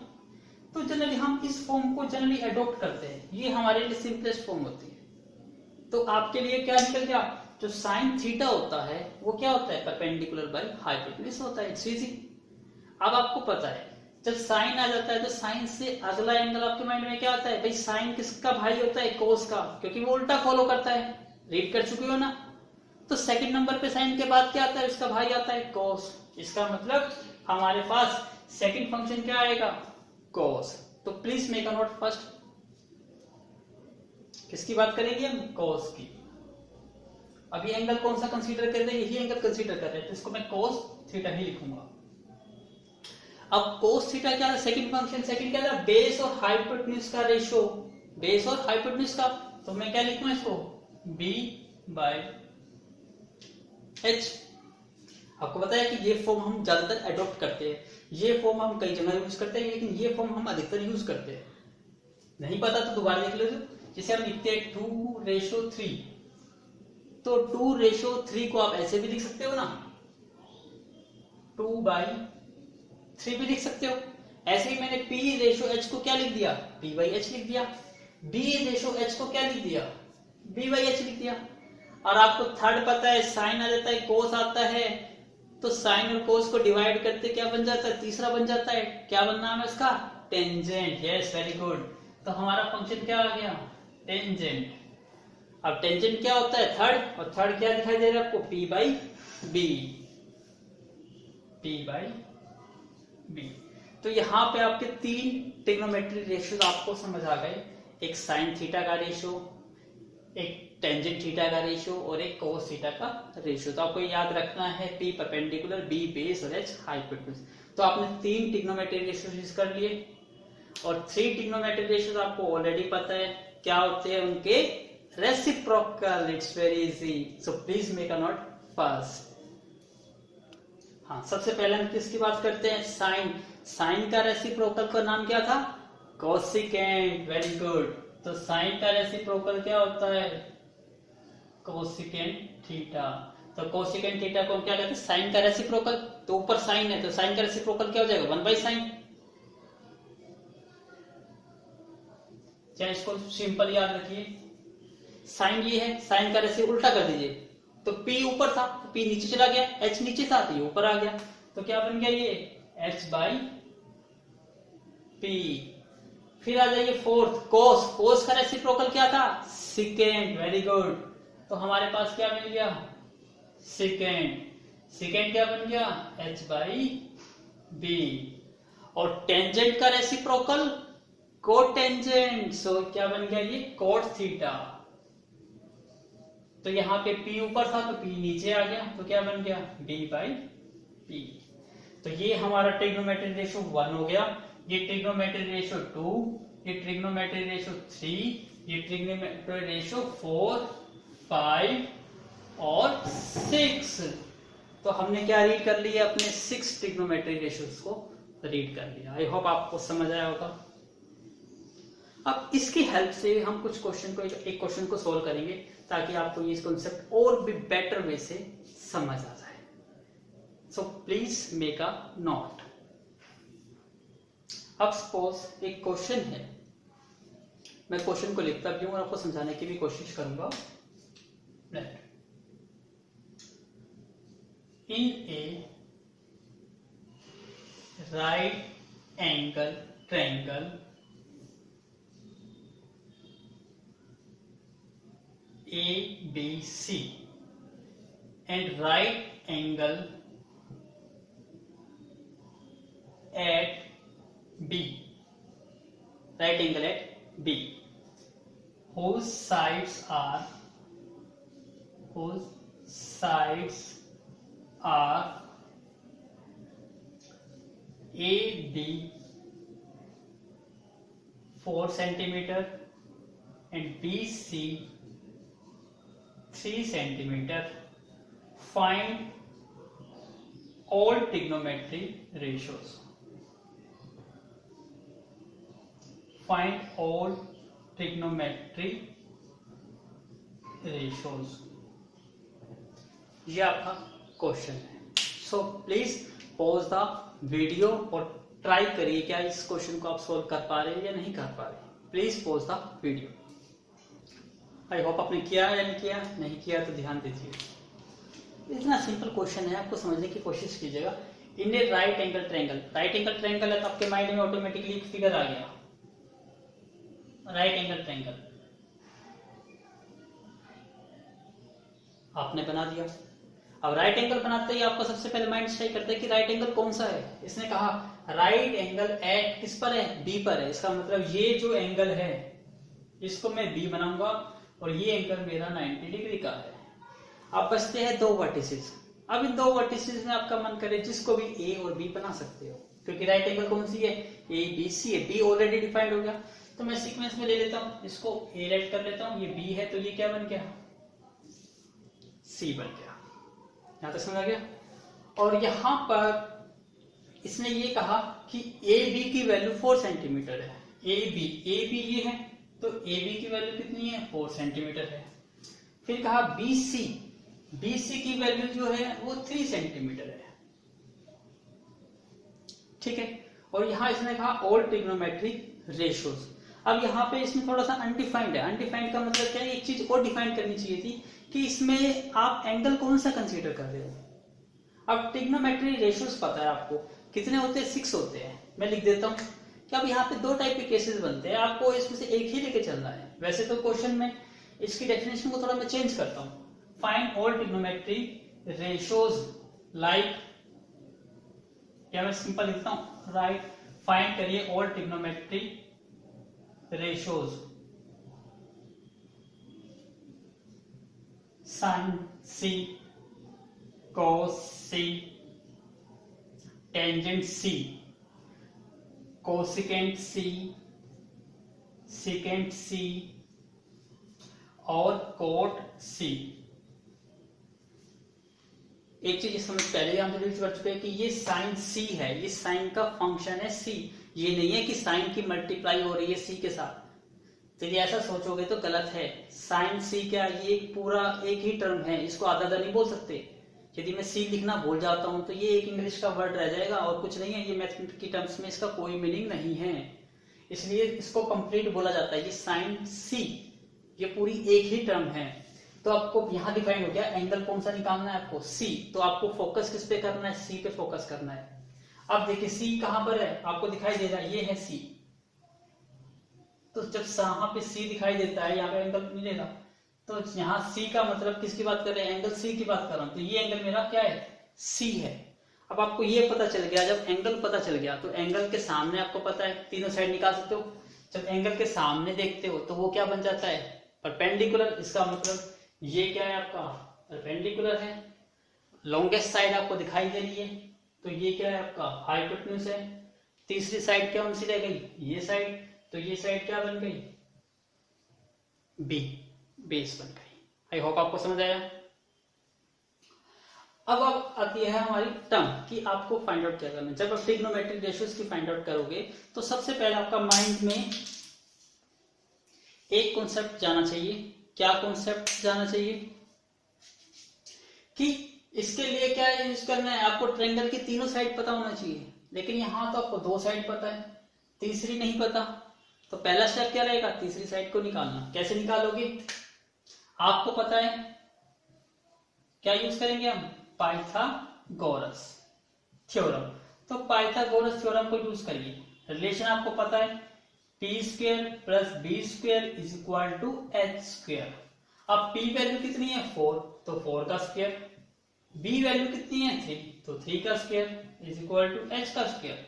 तो जनरली हम इस फॉर्म को जनरली अडॉप्ट करते हैं, ये हमारे लिए सिंपलेस्ट फॉर्म होती है। तो आपके लिए क्या निकल गया? जो साइन थीटा होता है वो क्या होता है? परपेंडिकुलर बाई हाइपोटेन्यूज होता है। It's easy. अब आपको पता है जब साइन आ जाता है तो साइन से अगला एंगल आपके माइंड में क्या आता है? भाई साइन किसका भाई होता है? कोस का, क्योंकि वो उल्टा फॉलो करता है। रीड कर चुके हो ना? तो सेकंड नंबर पे साइन के बाद क्या आता है? उसका भाई आता है कोस। इसका मतलब हमारे पास सेकंड फंक्शन क्या आएगा? कोस। तो please make a note first. किसकी बात करेंगे हम? कोस की। अभी एंगल कौन सा कंसीडर कर रहे हैं? यही एंगल कंसीडर कर रहे हैं, तो इसको मैं कोस थीटा ही लिखूंगा। अब कोस थीटा क्या है? Second function. सेकंड क्या है? बेस और हाइपोटेन्यूज का रेशो। बेस और हाइपोटेन्यूज का। तो मैं क्या लिखूंगा इसको? B by H। आपको पता है कि ये फॉर्म हम ज्यादातर अडॉप्ट करते हैं। ये फॉर्म हम कई जगह यूज करते हैं, लेकिन ये फॉर्म हम अधिकतर यूज करते हैं। नहीं पता तो दोबारा देख लो। जैसे हम लिखते हैं 2:3, तो 2:3 को आप ऐसे भी लिख सकते हो ना, 2/3 भी लिख सकते हो। ऐसे ही मैंने P/H को क्या लिख दिया? P/H लिख दिया। B/H को क्या लिख दिया? B/H लिख दिया। और आपको थर्ड पता है, साइन आ जाता है, कोस आता है, तो साइन और कोस को डिवाइड करते क्या बन जाता है? तीसरा बन जाता है। क्या बनना है उसका? टेंजेंट। Yes, very good. तो हमारा फंक्शन क्या आ गया? टेंजेंट। अब टेंजेंट क्या होता है? थर्ड। और थर्ड क्या दिखाई दे रहा है आपको? P/B। P/B B. तो यहाँ पे आपके 3 ट्रिग्नोमेट्रिक रेशियोज आपको समझ आ गए, एक साइन थीटा का रेशियो, एक टेंजेंट थीटा का रेशियो और एक कोस थीटा का रेशियो। तो आपको याद रखना है P परपेंडिकुलर, B बेस और H हाइपोटेन्यूज। तो आपने 3 ट्रिग्नोमेट्रिक रेशियोज यूज कर लिए और 3 ट्रिग्नोमेट्रिक रेशियोज आपको ऑलरेडी पता है क्या होते हैं उनके reciprocal. It's very easy, so please make a note first. हाँ, सबसे पहले हम किसकी बात करते हैं? साइन। साइन का रेसिप्रोकल का नाम क्या था? कोसिकेंट। Very good. तो साइन का रेसिप्रोकल क्या होता है? Cosecant theta. तो कोसिकेंट थीटा को हम क्या कहते हैं? साइन का रेसिप्रोकल। तो ऊपर साइन है तो साइन का रेसिप्रोकल क्या हो जाएगा? 1/sin। चाहे इसको सिंपल याद रखिए, साइन ये है, साइन का रेसिप्रोकल उल्टा कर दीजिए तो P ऊपर था तो P नीचे चला गया, H नीचे था तो ये ऊपर आ गया, तो क्या बन गया ये? H/P। फिर आ जाइए फोर्थ, कोस। कोस का रेसिप्रोकल क्या था? सिकेंड। Very good. तो हमारे पास क्या मिल गया? सिकेंड। सिकेंड क्या बन गया? H/B। और टेंजेंट का रेसिप्रोकल कोटेंजेंट। सो क्या बन गया ये? Cot theta. तो यहाँ पे P ऊपर था तो P नीचे आ गया, तो क्या बन गया? B/P। तो ये हमारा ट्रिग्नोमेट्रिक रेशियो 1 हो गया, ये ट्रिग्नोमेट्रिक रेशियो 2, ये ट्रिग्नोमेट्रिक रेशियो 3, ये ट्रिग्नोमेट्रिक रेशियो 4, 5 और 6। तो हमने क्या रीड कर लिया? अपने 6 ट्रिग्नोमेट्रिक रेशियोज को रीड कर लिया। आई होप आपको समझ आया होगा। अब इसकी हेल्प से हम कुछ क्वेश्चन को, एक क्वेश्चन को सोल्व करेंगे ताकि आपको ये कॉन्सेप्ट और भी बेटर वे से समझ आ जाए। सो प्लीज मेक अ नोट। अब सपोज एक क्वेश्चन है, मैं क्वेश्चन को लिखता भी हूं और आपको समझाने की भी कोशिश करूंगा। In a right angle triangle ABC and right angle at B, right angle at B, whose sides are AB 4 centimeter and BC 3 centimeter. Find all trigonometric ratios. Find all trigonometric ratios. ये आपका question है। So please pause the video और try करिए क्या इस question को आप solve कर पा रहे हैं या नहीं कर पा रहे। Please pause the video. I hope आपने किया या नहीं किया। नहीं किया तो ध्यान दीजिए। इतना सिंपल क्वेश्चन है, आपको समझने की कोशिश कीजिएगा। In a right angle triangle, right angle triangle है तो आपके माइंड में ऑटोमेटिकली एक फिगर आ गया, राइट एंगल ट्रायंगल आपने बना दिया। अब राइट एंगल बनाते ही आपका सबसे पहले माइंड स्ट्राइक करता है कि राइट एंगल कौन सा है। इसने कहा राइट एंगल एट किस पर है? बी पर है। इसका मतलब ये जो एंगल है इसको मैं बी बनाऊंगा और ये एंगल मेरा 90 डिग्री का है। अब बचते हैं दो वर्टिसेस। अब इन दो वर्टिसेस में आपका मन करे जिसको भी ए और बी बना सकते हो, क्योंकि राइट एंगल कौन सी है? ए बी सी है। बी ऑलरेडी डिफाइंड हो गया तो मैं सीक्वेंस में ले लेता हूं, इसको ए राइट कर लेता हूं, ये बी है तो ये क्या बन गया? सी बन गया। यहां तक समझ आ गया। और यहां पर इसने ये कहा कि ए बी की वैल्यू 4 सेंटीमीटर है। ए बी ये है तो ए बी की वैल्यू कितनी है? 4 सेंटीमीटर है। फिर कहा बी सी की वैल्यू जो है वो 3 सेंटीमीटर है। ठीक है। और यहां इसने कहा ऑल ट्रिग्नोमेट्रिक रेशियोज। अब यहाँ पे इसमें थोड़ा सा अनडिफाइंड है। अनडिफाइंड का मतलब क्या है? एक चीज और डिफाइन करनी चाहिए थी कि इसमें आप एंगल कौन सा कंसीडर कर रहे हो। अब ट्रिग्नोमेट्री रेशियोज पता है आपको कितने होते हैं? 6 होते हैं। मैं लिख देता हूं कि अब यहाँ पे दो टाइप के केसेस बनते हैं, आपको इसमें से एक ही लेके चलना है। वैसे तो क्वेश्चन में इसकी डेफिनेशन को थोड़ा मैं चेंज करता हूं। Find all trigonometry ratios like क्या मैं सिंपल लिखता हूं, राइट, फाइंड करिए ऑल ट्रिग्नोमेट्री रेशियोज, साइन सी, कॉस सी, टेंजेंट सी, कोसिकेंट सी, सिकेंट सी और कोट सी। एक चीज समझ पहले हम इंट्रोड्यूस कर चुके हैं कि ये साइन सी है, ये साइन का फंक्शन है सी, ये नहीं है कि साइन की मल्टीप्लाई हो रही है सी के साथ। तो ये ऐसा सोचोगे तो गलत है। साइन सी क्या, ये पूरा एक ही टर्म है, इसको आधा आधा नहीं बोल सकते। यदि मैं सी लिखना भूल जाता हूं तो ये एक इंग्लिश का वर्ड रह जाएगा और कुछ नहीं है, ये मैथमेटिक्स की टर्म्स में इसका कोई मीनिंग नहीं है, इसलिए इसको कंप्लीट बोला जाता है। ये साइन सी ये पूरी एक ही टर्म है। तो आपको यहां डिफाइन हो गया एंगल कौन सा निकालना है आपको, सी। तो आपको फोकस किस पे करना है, सी पे फोकस करना है। अब देखिए सी कहां पर है, आपको दिखाई दे रहा है, ये है सी। तो जब यहाँ पे सी दिखाई देता है, यहाँ पे एंगल नहीं दे रहा, तो यहाँ सी का मतलब किसकी बात कर रहे हैं, एंगल सी की बात कर रहा हूं। तो ये एंगल मेरा क्या है, सी है। अब आपको ये पता चल गया, जब एंगल पता चल गया तो एंगल के सामने आपको पता है तीनों साइड निकाल सकते हो। जब एंगल के सामने देखते हो तो वो क्या बन जाता है, परपेंडिकुलर। इसका मतलब ये क्या है आपका, परपेंडिकुलर है। लॉन्गेस्ट साइड आपको दिखाई दे रही है, तो ये क्या है आपका, हाइपोटेन्यूज है। तीसरी साइड क्या कौन सी रह गई, ये साइड। तो ये साइड क्या बन गई, बी, बेस बन गई। आई होप आपको समझ आया। अब आती है हमारी टर्म कि आपको फाइंड आउट क्या करना है। जब आप ट्रिग्नोमेट्रिक रेशियोज की फाइंड आउट करोगे तो सबसे पहले आपका माइंड में एक कॉन्सेप्ट जाना चाहिए। क्या कॉन्सेप्ट जाना चाहिए कि इसके लिए क्या यूज करना है, आपको ट्रायंगल की तीनों साइड पता होना चाहिए। लेकिन यहां तो आपको दो साइड पता है, तीसरी नहीं पता। तो पहला स्टेप क्या रहेगा, तीसरी साइड को निकालना। कैसे निकालोगे, आपको पता है क्या यूज करेंगे हम, पाइथागोरस थ्योरम। तो पाइथागोरस थ्योरम को यूज करिए। रिलेशन आपको पता है, P square plus B square is equal to H square. अब पी वैल्यू कितनी है 4, तो 4 का स्क्वेयर। बी वैल्यू कितनी है 3, तो 3 का square is equal to H का स्क्वेयर।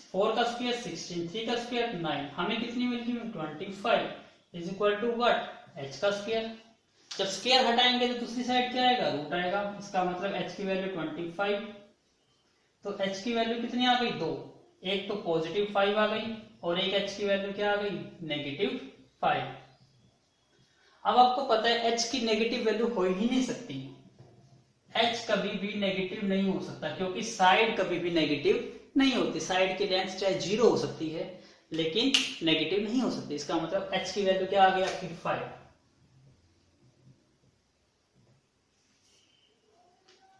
4 का स्क्वेयर 16, 3 का स्क्वेयर 9, हमें कितनी मिलती है 25 is equal to what, H का स्क्वेयर। जब स्क्वेयर हटाएंगे तो दूसरी साइड क्या आएगा, रूट आएगा। इसका मतलब एच की वैल्यू 25। तो एच की वैल्यू कितनी आ गई, 2। एक तो पॉजिटिव 5 आ गई और एक एच की वैल्यू क्या आ गई, नेगेटिव 5। अब आपको पता है एच की नेगेटिव वैल्यू हो ही नहीं सकती। एच कभी भी नेगेटिव नहीं हो सकता क्योंकि साइड कभी भी नेगेटिव नहीं होती। साइड की लेंथ चाहे 0 हो सकती है लेकिन नेगेटिव नहीं हो सकती। इसका मतलब एच की वैल्यू क्या आ गई आपकी 5।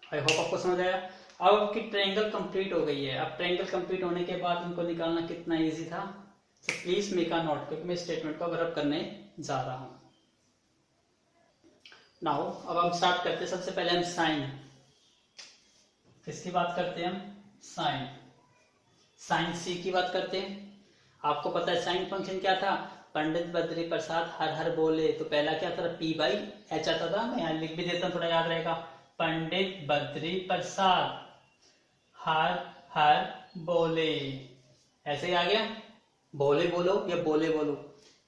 आई होप आपको समझ आया। अब आपकी ट्रायंगल कंप्लीट हो गई है। अब ट्रायंगल कंप्लीट होने के बाद इनको निकालना कितना इजी था। तो प्लीज मेक अ नोट क्योंकि मैं स्टेटमेंट को वर्क करने जा रहा हूं। नाउ अब हम स्टार्ट करते हैं। सबसे पहले हम साइन, किसकी बात करते हैं हम, साइन, साइन सी की बात करते हैं। आपको पता है साइन फंक्शन क्या था, पंडित बद्री प्रसाद हर हर बोले। तो पहला क्या था, पी बाई एच आता था। मैं यहां लिख भी देता हूं, थोड़ा याद रहेगा। पंडित बद्री प्रसाद हर हर बोले, ऐसे ही आ गया। बोले बोलो या बोले बोलो,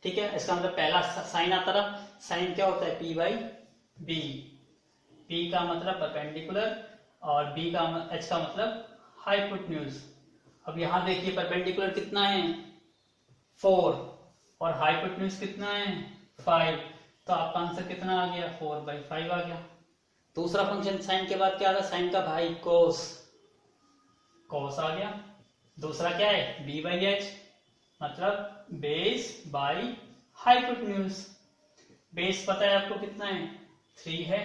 ठीक है। इसका मतलब पहला साइन आता रहा। साइन क्या होता है, पी बाई बी। पी का मतलब परपेंडिकुलर और बी का एच का मतलब हाइपोटेन्यूज। अब यहां देखिए परपेंडिकुलर कितना है 4 और हाइपोटेन्यूज कितना है 5। तो आपका आंसर कितना आ गया, 4/5 आ गया। दूसरा फंक्शन साइन के बाद क्या था, साइन का भाई कोस, कोस आ गया। दूसरा क्या है, बी बाई एच, मतलब बेस बाई हाइपोटेन्यूज। बेस पता है आपको कितना है 3 है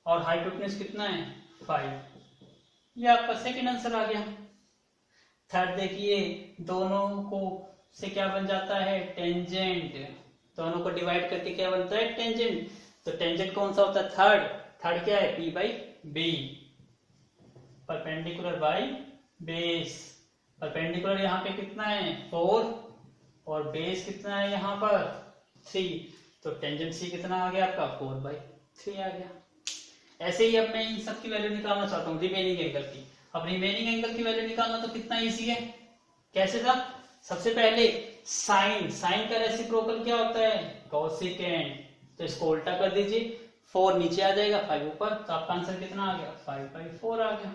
और हाइपोटेन्यूज कितना है 5। ये आपका सेकंड आंसर आ गया। थर्ड देखिए, दोनों को से क्या बन जाता है, टेंजेंट। दोनों को डिवाइड करके क्या बनता है, टेंजेंट। तो टेंजेंट कौन सा होता है, थर्ड। थर्ड क्या है, P by B, perpendicular by base. Perpendicular यहाँ पे कितना है 4 और बेस कितना है यहाँ पर 3। तो टेंजेंट सी कितना आ गया आपका 4/3 आ गया। ऐसे ही अब मैं इन सब की वैल्यू निकालना चाहता हूँ रिमेनिंग एंगल की। अब रिमेनिंग एंगल की वैल्यू निकालना तो कितना इजी है, कैसे था, सबसे पहले साइन, साइन का रेसिप्रोकल क्या होता है, कोसेकेंड, तो इसको उल्टा कर दीजिए, 4 नीचे आ जाएगा 5 ऊपर, तो आपका आंसर कितना आ गया, 5/4 आ गया।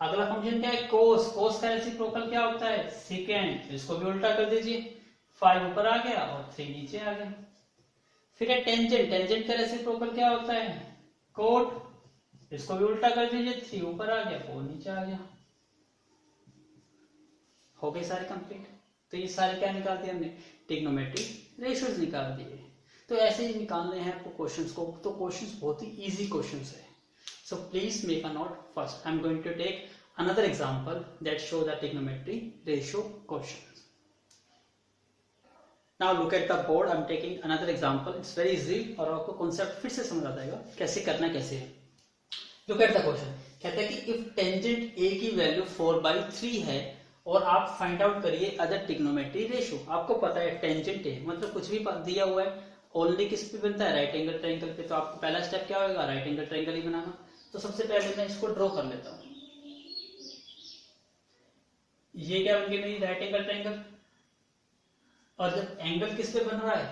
अगला फंक्शन क्या है, कोस, कोस का रेसिप्रोकल क्या होता है, सेकेंड, तो इसको भी उल्टा कर दीजिए, 5 ऊपर आ गया और 3 नीचे आ गया। फिर है टेंजेंट, टेंजेंट का रेसिप्रोकल क्या होता है, कोट, इसको भी उल्टा कर दीजिए, 3 ऊपर आ गया 4 नीचे आ गया। हो गए सारे कंप्लीट। तो ये सारे क्या निकाल दिए हमने, ट्रिग्नोमेट्रिक रेशियोज निकाल दिए। तो ऐसे ही निकालने हैं आपको क्वेश्चंस को, तो क्वेश्चंस बहुत ही इजी क्वेश्चंस है। So please make a note first, I am going to take another example that show the trigonometry ratio questions. Now look at the board, I'm taking another example, it's very easy और आपको concept फिर से समझ आ जाएगा कैसे करना कैसे है। Look at the question, कहता है कि if tangent A की वैल्यू 4/3 है और आप फाइंड आउट करिए अदर ट्रिग्नोमेट्री रेशियो। आपको पता है टेंजेंट है मतलब कुछ भी दिया हुआ है, ओनली किस पे बनता है, राइट एंगल ट्रायंगल पे, तो आपको पहला स्टेप क्या होगा, राइट एंगल ट्रायंगल ही बनाना। तो सबसे पहले मैं इसको ड्रॉ कर लेता हूँ, ये क्या बन गया मेरी राइट एंगल ट्रायंगल, और जब एंगल किस पे बन रहा है,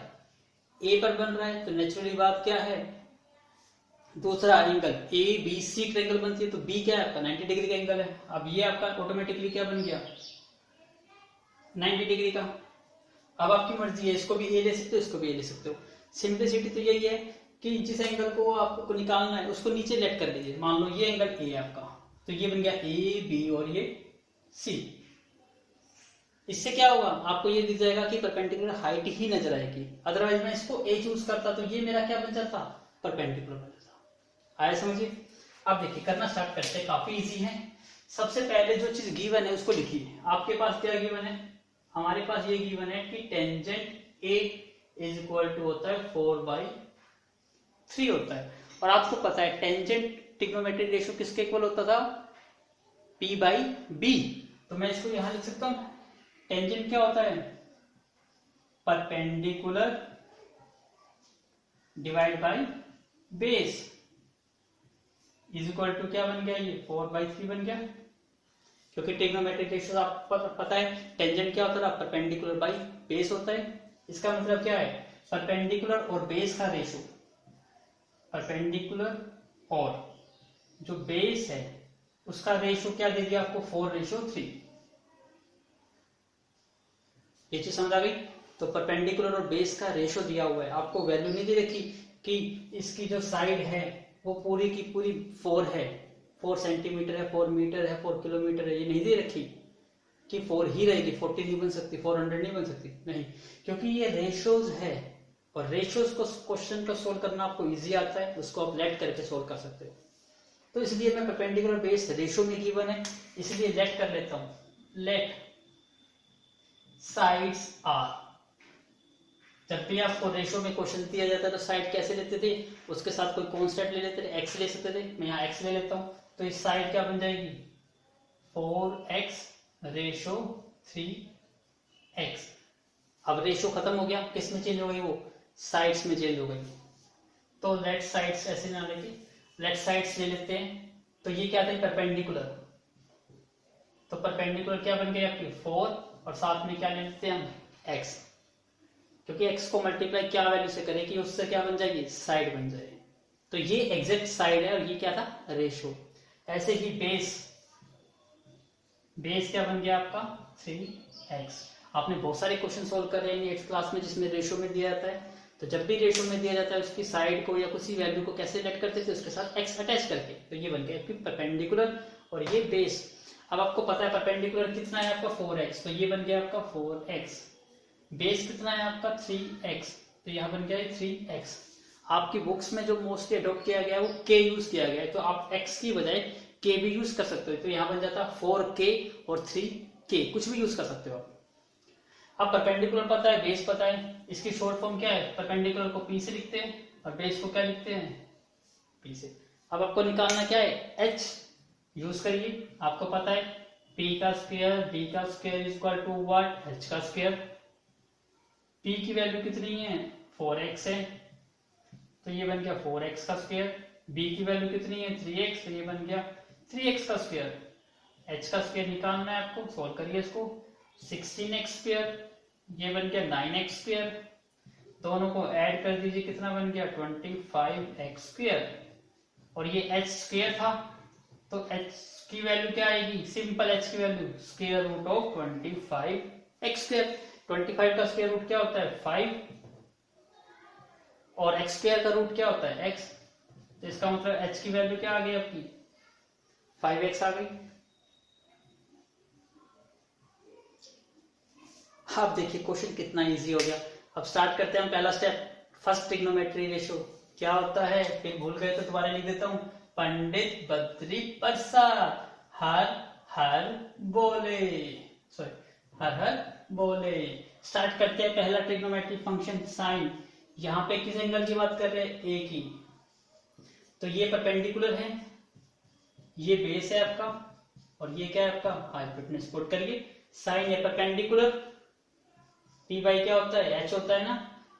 ए पर बन रहा है, तो नेचुरली बात क्या है, दूसरा angle A B C triangle बनती है, तो बी क्या है आपका 90 डिग्री का एंगल है। अब ये आपका ऑटोमेटिकली क्या बन गया 90 डिग्री का। अब आपकी मर्जी है, इसको भी ए ले सकते हो, इसको भी ए ले सकते हो। सिंपलिसिटी तो यही है कि जिस एंगल को आपको निकालना है उसको नीचे लेट कर दीजिए। मान लो ये एंगल ए है आपका, तो ये बन गया ए बी और ये सी। इससे क्या होगा, आपको ये दिख जाएगा कि परपेंडिकुलर हाइट ही नजर आएगी। अदरवाइज मैं इसको ए चूज करता तो ये मेरा क्या बन जाता, परपेंडिकुलर बन जाता। आया समझिए। अब देखिए करना स्टार्ट करते हैं, काफी इजी है। सबसे पहले जो चीज गिवन है उसको लिखिए। आपके पास क्या गिवन है, हमारे पास ये गिवन है कि tangent A is equal to होता है 4/3 होता है, और आपको पता है टेंजेंट ट्रिग्नोमेट्रिक रेशियो किसके इक्वल होता था, P/B। तो मैं इसको यहां लिख सकता हूं, टेंजेंट क्या होता है, perpendicular divide by base is equal to क्या बन गया, ये 4/3 बन गया। क्योंकि ट्रिग्नोमेट्रिक रेशियो आपको पता है टेंजेंट क्या होता है, परपेंडिकुलर बाय बेस होता है। इसका मतलब क्या है, परपेंडिकुलर और बेस का रेशियो, परपेंडिकुलर और जो बेस है उसका रेशियो क्या दे दिया आपको, 4/3। ये चीज समझ आ गई। तो परपेंडिकुलर और बेस का रेशियो दिया हुआ है, आपको वैल्यू नहीं दे रखी कि इसकी जो साइड है वो पूरी की पूरी 4 है, 4 सेंटीमीटर है, 4 मीटर है, 4 किलोमीटर है, ये नहीं दे रखी कि 4 ही रहेगी, 40 नहीं बन सकती, 400 नहीं बन सकती, नहीं, क्योंकि ये रेशियोज है। और रेशियोज को क्वेश्चन को सोल्व करना आपको इजी आता है, उसको आप लेट करके सोल्व कर सकते हो। तो इसलिए मैं परपेंडिकुलर बेस रेशियो में गिवन है, इसलिए लेट कर लेता हूं, लेट साइड्स आर। जब भी आपको रेशियो में क्वेश्चन दिया जाता है तो साइड कैसे लेते थे, उसके साथ कोई कांस्टेंट ले लेते थे, एक्स ले सकते थे, मैं यहाँ एक्स ले लेता हूं। तो इस साइड क्या बन जाएगी, 4x रेशियो 3x। अब रेशियो खत्म हो गया, किस में चेंज हो गई, वो साइड्स में चेंज हो गई। तो लेट साइड्स ऐसे ना लेके लेट साइड्स ले लेते हैं। तो ये क्या था, परपेंडिकुलर, तो परपेंडिकुलर क्या बन गई आपकी 4, और साथ में क्या ले लेते हैं हम x, क्योंकि x को मल्टीप्लाई क्या वैल्यू से करें कि उससे क्या बन जाएगी, साइड बन जाएगी। तो ये एग्जैक्ट साइड है और ये क्या था, रेशियो। ऐसे ही बेस, बेस क्या बन गया आपका 3x। आपने बहुत सारे क्वेश्चन सोल्व कर रहे हैं 8th क्लास में जिसमें रेशियो में दिया जाता है। तो जब भी रेशियो में दिया जाता है उसकी साइड को या किसी वैल्यू को कैसे लेट करते थे, उसके साथ x अटैच करके। तो ये बन गया परपेंडिकुलर और ये बेस। अब आपको पता है परपेंडिकुलर कितना है आपका 4x, तो ये बन गया आपका 4x। बेस कितना है आपका 3x, तो यहाँ बन गया 3x। आपकी बुक्स में जो मोस्टली अडॉप्ट किया गया है वो k यूज किया गया है, तो आप x की बजाय k भी यूज कर सकते हो। तो यहाँ बन जाता 4k और 3k, कुछ भी यूज कर सकते हो आप। अब परपेंडिकुलर पता है, बेस पता है, इसकी शॉर्ट फॉर्म क्या है, परपेंडिकुलर को p से लिखते हैं और बेस को क्या लिखते हैं, p से। अब आपको निकालना क्या है, h यूज करिए। आपको पता है p का स्क्वायर d का square is equal to what, h का स्क्वायर। p की वैल्यू कितनी है, 4x है, तो ये बन गया 4x का स्क्वायर। b की वैल्यू कितनी है, 3x, तो ये बन गया 3x का स्क्वायर, h का स्क्वायर निकालना है आपको, सॉल्व करिए इसको। 16x स्क्वायर, ये बन गया 9x स्क्वायर, दोनों को ऐड कर दीजिए, कितना बन गया 25x स्क्वायर, और ये h स्क्वायर था तो h की वैल्यू क्या आएगी, सिंपल h की value square root of 25x square. 25 का स्क्वायर रूट क्या होता है 5, और x स्क्वायर का रूट क्या होता है x, तो इसका मतलब h की वैल्यू क्या आ गई आपकी 5x आ गई। अब देखिए क्वेश्चन कितना इजी हो गया। अब स्टार्ट करते हैं हम पहला स्टेप, फर्स्ट ट्रिग्नोमेट्री रेशियो क्या होता है, फिर भूल गए तो दोबारा लिख देता हूं। पंडित बद्री प्रसाद हर हर बोले, सॉरी हर हर बोले। स्टार्ट करते हैं पहला ट्रिग्नोमेट्री फंक्शन साइन। यहां पे किस एंगल की बात कर रहे हैं, ए की, तो ये परपेंडिकुलर है, ये बेस है आपका, और ये क्या है आपका हाइपोटेन्यूज। पुट करिए, साइन है परपेंडिकुलर, पी बाई क्या होता है एच होता है ना,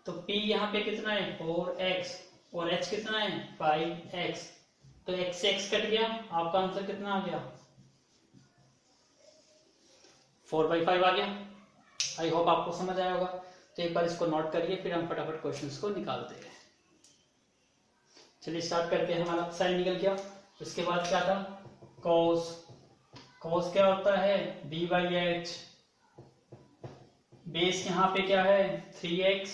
तो पी यहाँ पे कितना है 4x और h कितना है 5x, तो x से x कट गया, आपका आंसर कितना आ गया 4/5 आ गया। आई होप आपको समझ आया होगा। तो एक बार इसको नोट करिए, फिर हम फटाफट क्वेश्चंस को निकालते हैं। चलिए स्टार्ट करते हैं। हमारा साइन निकल गया, उसके बाद क्या था cos, cos क्या होता है b/h, बेस यहाँ पे क्या है 3x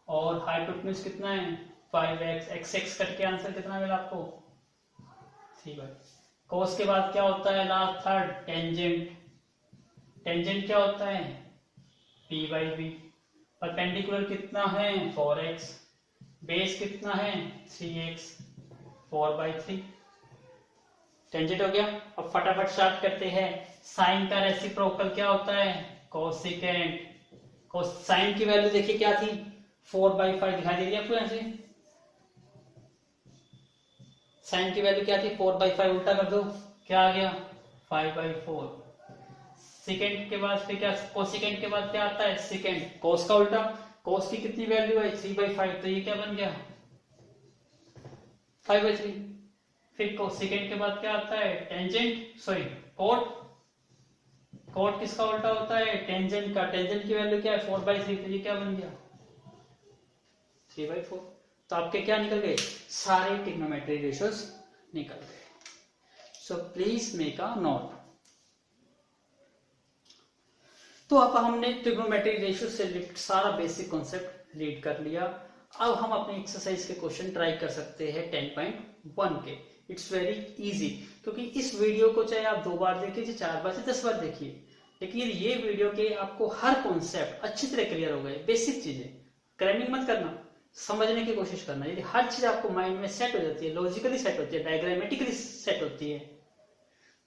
और हाइपोटेन्यूज कितना है 5x, x कट के आंसर कितना मिला आपको 3/। cos के बाद क्या होता है लास्ट थर्ड टेंजेंट, टेंजेंट क्या होता है p/b, परपेंडिकुलर कितना है 4x, बेस कितना है 3x, 4/3 टेंजेंट हो गया। अब फटाफट स्टार्ट करते हैं। साइन का रेसिप्रोकल क्या होता है कोसेकेंट, साइन की वैल्यू देखिए क्या थी 4/5, दिखाई दे रही है आपको यहां से, साइन की वैल्यू क्या थी 4/5, उल्टा कर दो क्या आ गया 5/4। सेकेंड के बाद फिर क्या, कोसेकेंट के बाद क्या आता है सेकेंड, कोस का उल्टा, कोस की कितनी वैल्यू है 3/5, तो ये क्या बन गया 5/3। फिर कोसेकेंट के बाद क्या आता है टेंजेंट, सॉरी कोट, कोट किसका उल्टा होता है टेंजेंट का, टेंजेंट की वैल्यू क्या है 4/3, तो ये क्या बन गया 3/4। तो आपके क्या निकल गए सारे ट्रिग्नोमेट्री रेशियोज निकल गए। सो प्लीज मेक अ नोट। तो अब हमने ट्रिग्नोमेट्री रेशियो से रिलेटेड सारा बेसिक कॉन्सेप्ट रीड कर लिया। अब हम अपने एक्सरसाइज के क्वेश्चन ट्राई कर सकते हैं 10.1 के। इट्स वेरी इजी, क्योंकि इस वीडियो को चाहे आप 2 बार देखिए, चाहे 4 बार से 10 बार देखिए, लेकिन ये वीडियो के आपको हर कॉन्सेप्ट अच्छी तरह क्लियर हो गए। बेसिक चीजें क्रैमिंग मत करना, समझने की कोशिश करना। यदि हर चीज आपको माइंड में सेट हो जाती है, लॉजिकली सेट होती है, डायग्रामेटिकली सेट होती है,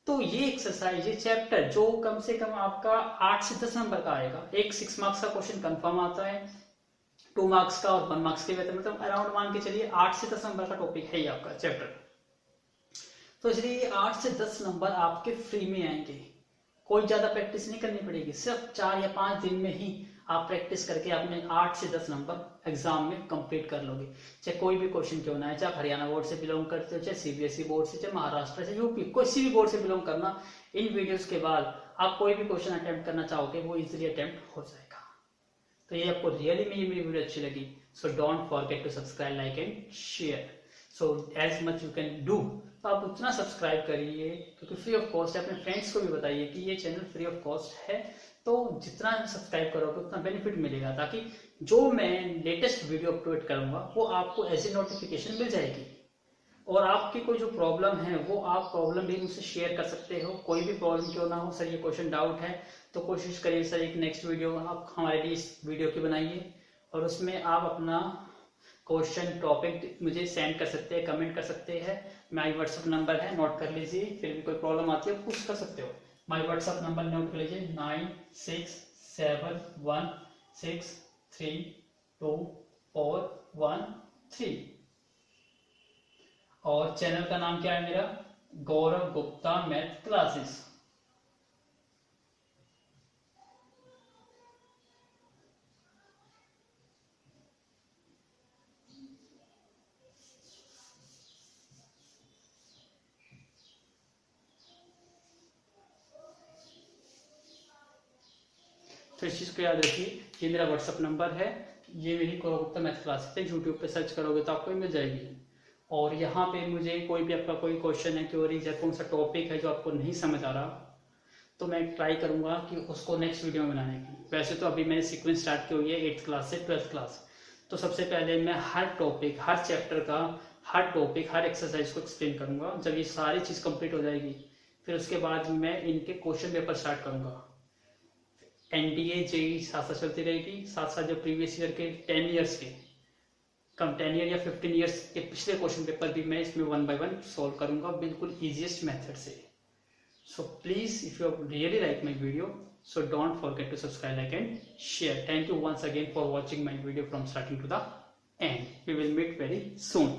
तो ये एक्सरसाइज, ये चैप्टर जो कम से कम आपका 8 से 10 नंबर का आएगा, एक 6 मार्क्स का क्वेश्चन कंफर्म आता है, 2 मार्क्स का और 1 मार्क्स के वेतन, मतलब अराउंड मान के चलिए 8 से 10 नंबर का टॉपिक है ये आपका चैप्टर। तो इसलिए 8 से 10 नंबर आपके फ्री में आएंगे, कोई ज्यादा प्रैक्टिस नहीं करनी पड़ेगी, सिर्फ 4 या 5 दिन में ही आप प्रैक्टिस करके अपने 8 से 10 नंबर एग्जाम में कंप्लीट कर लोगे। चाहे कोई भी क्वेश्चन क्यों ना है, चाहे हरियाणा बोर्ड से बिलोंग करते हो, चाहे सीबीएसई बोर्ड से, चाहे महाराष्ट्र से, यूपी, किसी भी बोर्ड से बिलोंग करना, इन वीडियोस के बाद आप कोई भी क्वेश्चन अटेम्प्ट करना चाहोगे वो इजिली अटेम्प्ट हो जाएगा। तो ये आपको रियली में ये मेरी वीडियो अच्छी लगी, so don't forget to subscribe, like and share, so as much you can do. तो आप उतना सब्सक्राइब करिए, क्योंकि फ्री ऑफ कॉस्ट है। अपने फ्रेंड्स को भी बताइए कि ये चैनल फ्री ऑफ कॉस्ट है, तो जितना सब्सक्राइब करोगे उतना बेनिफिट मिलेगा, ताकि जो मैं लेटेस्ट वीडियो अपलोड करूंगा वो आपको ऐसी नोटिफिकेशन मिल जाएगी। और आपकी कोई जो प्रॉब्लम है वो आप प्रॉब्लम भी मुझसे शेयर कर सकते हो, कोई भी प्रॉब्लम क्यों ना हो, सर ये क्वेश्चन डाउट है, तो कोशिश करिए सर एक नेक्स्ट वीडियो आप हमारे लिए इस वीडियो की बनाइए, और उसमें आप अपना क्वेश्चन टॉपिक मुझे सेंड कर सकते हैं, कमेंट कर सकते हैं। माई व्हाट्सअप नंबर है, नोट कर लीजिए, फिर भी कोई प्रॉब्लम आती है पूछ कर सकते हो। माई व्हाट्सअप नंबर नोट कर लीजिए 9671632413, और चैनल का नाम क्या है मेरा, गौरव गुप्ता मैथ क्लासेस। तो इस चीज़ को याद रखिए, ये मेरा व्हाट्सअप नंबर है, ये मेरी गौरव गुप्ता मैथ क्लासेस है, यूट्यूब पे सर्च करोगे तो आपको मिल जाएगी। और यहाँ पे मुझे कोई भी आपका कोई क्वेश्चन है, क्वेरीज है, कौन सा टॉपिक है जो आपको नहीं समझ आ रहा, तो मैं ट्राई करूँगा कि उसको नेक्स्ट वीडियो में बनाने की। वैसे तो अभी मैंने सीक्वेंस स्टार्ट की हुई है 8th क्लास से 12th क्लास, तो सबसे पहले मैं हर टॉपिक, हर चैप्टर का हर टॉपिक, हर एक्सरसाइज को एक्सप्लेन करूँगा। जब ये सारी चीज़ कंप्लीट हो जाएगी, फिर उसके बाद मैं इनके क्वेश्चन पेपर स्टार्ट करूँगा। NDA JEE साथ साथ चलती रहेगी, साथ साथ जो प्रीवियस ईयर के 10 ईयर्स के, कम 10 ईयर या 15 ईयर्स के पिछले क्वेश्चन पेपर भी मैं इसमें 1 by 1 सॉल्व करूँगा, बिल्कुल ईजिएस्ट मेथड से। So please, if you really like my video, so don't forget to subscribe, like and share. Thank you once again for watching my video from starting to the end. We will meet very soon.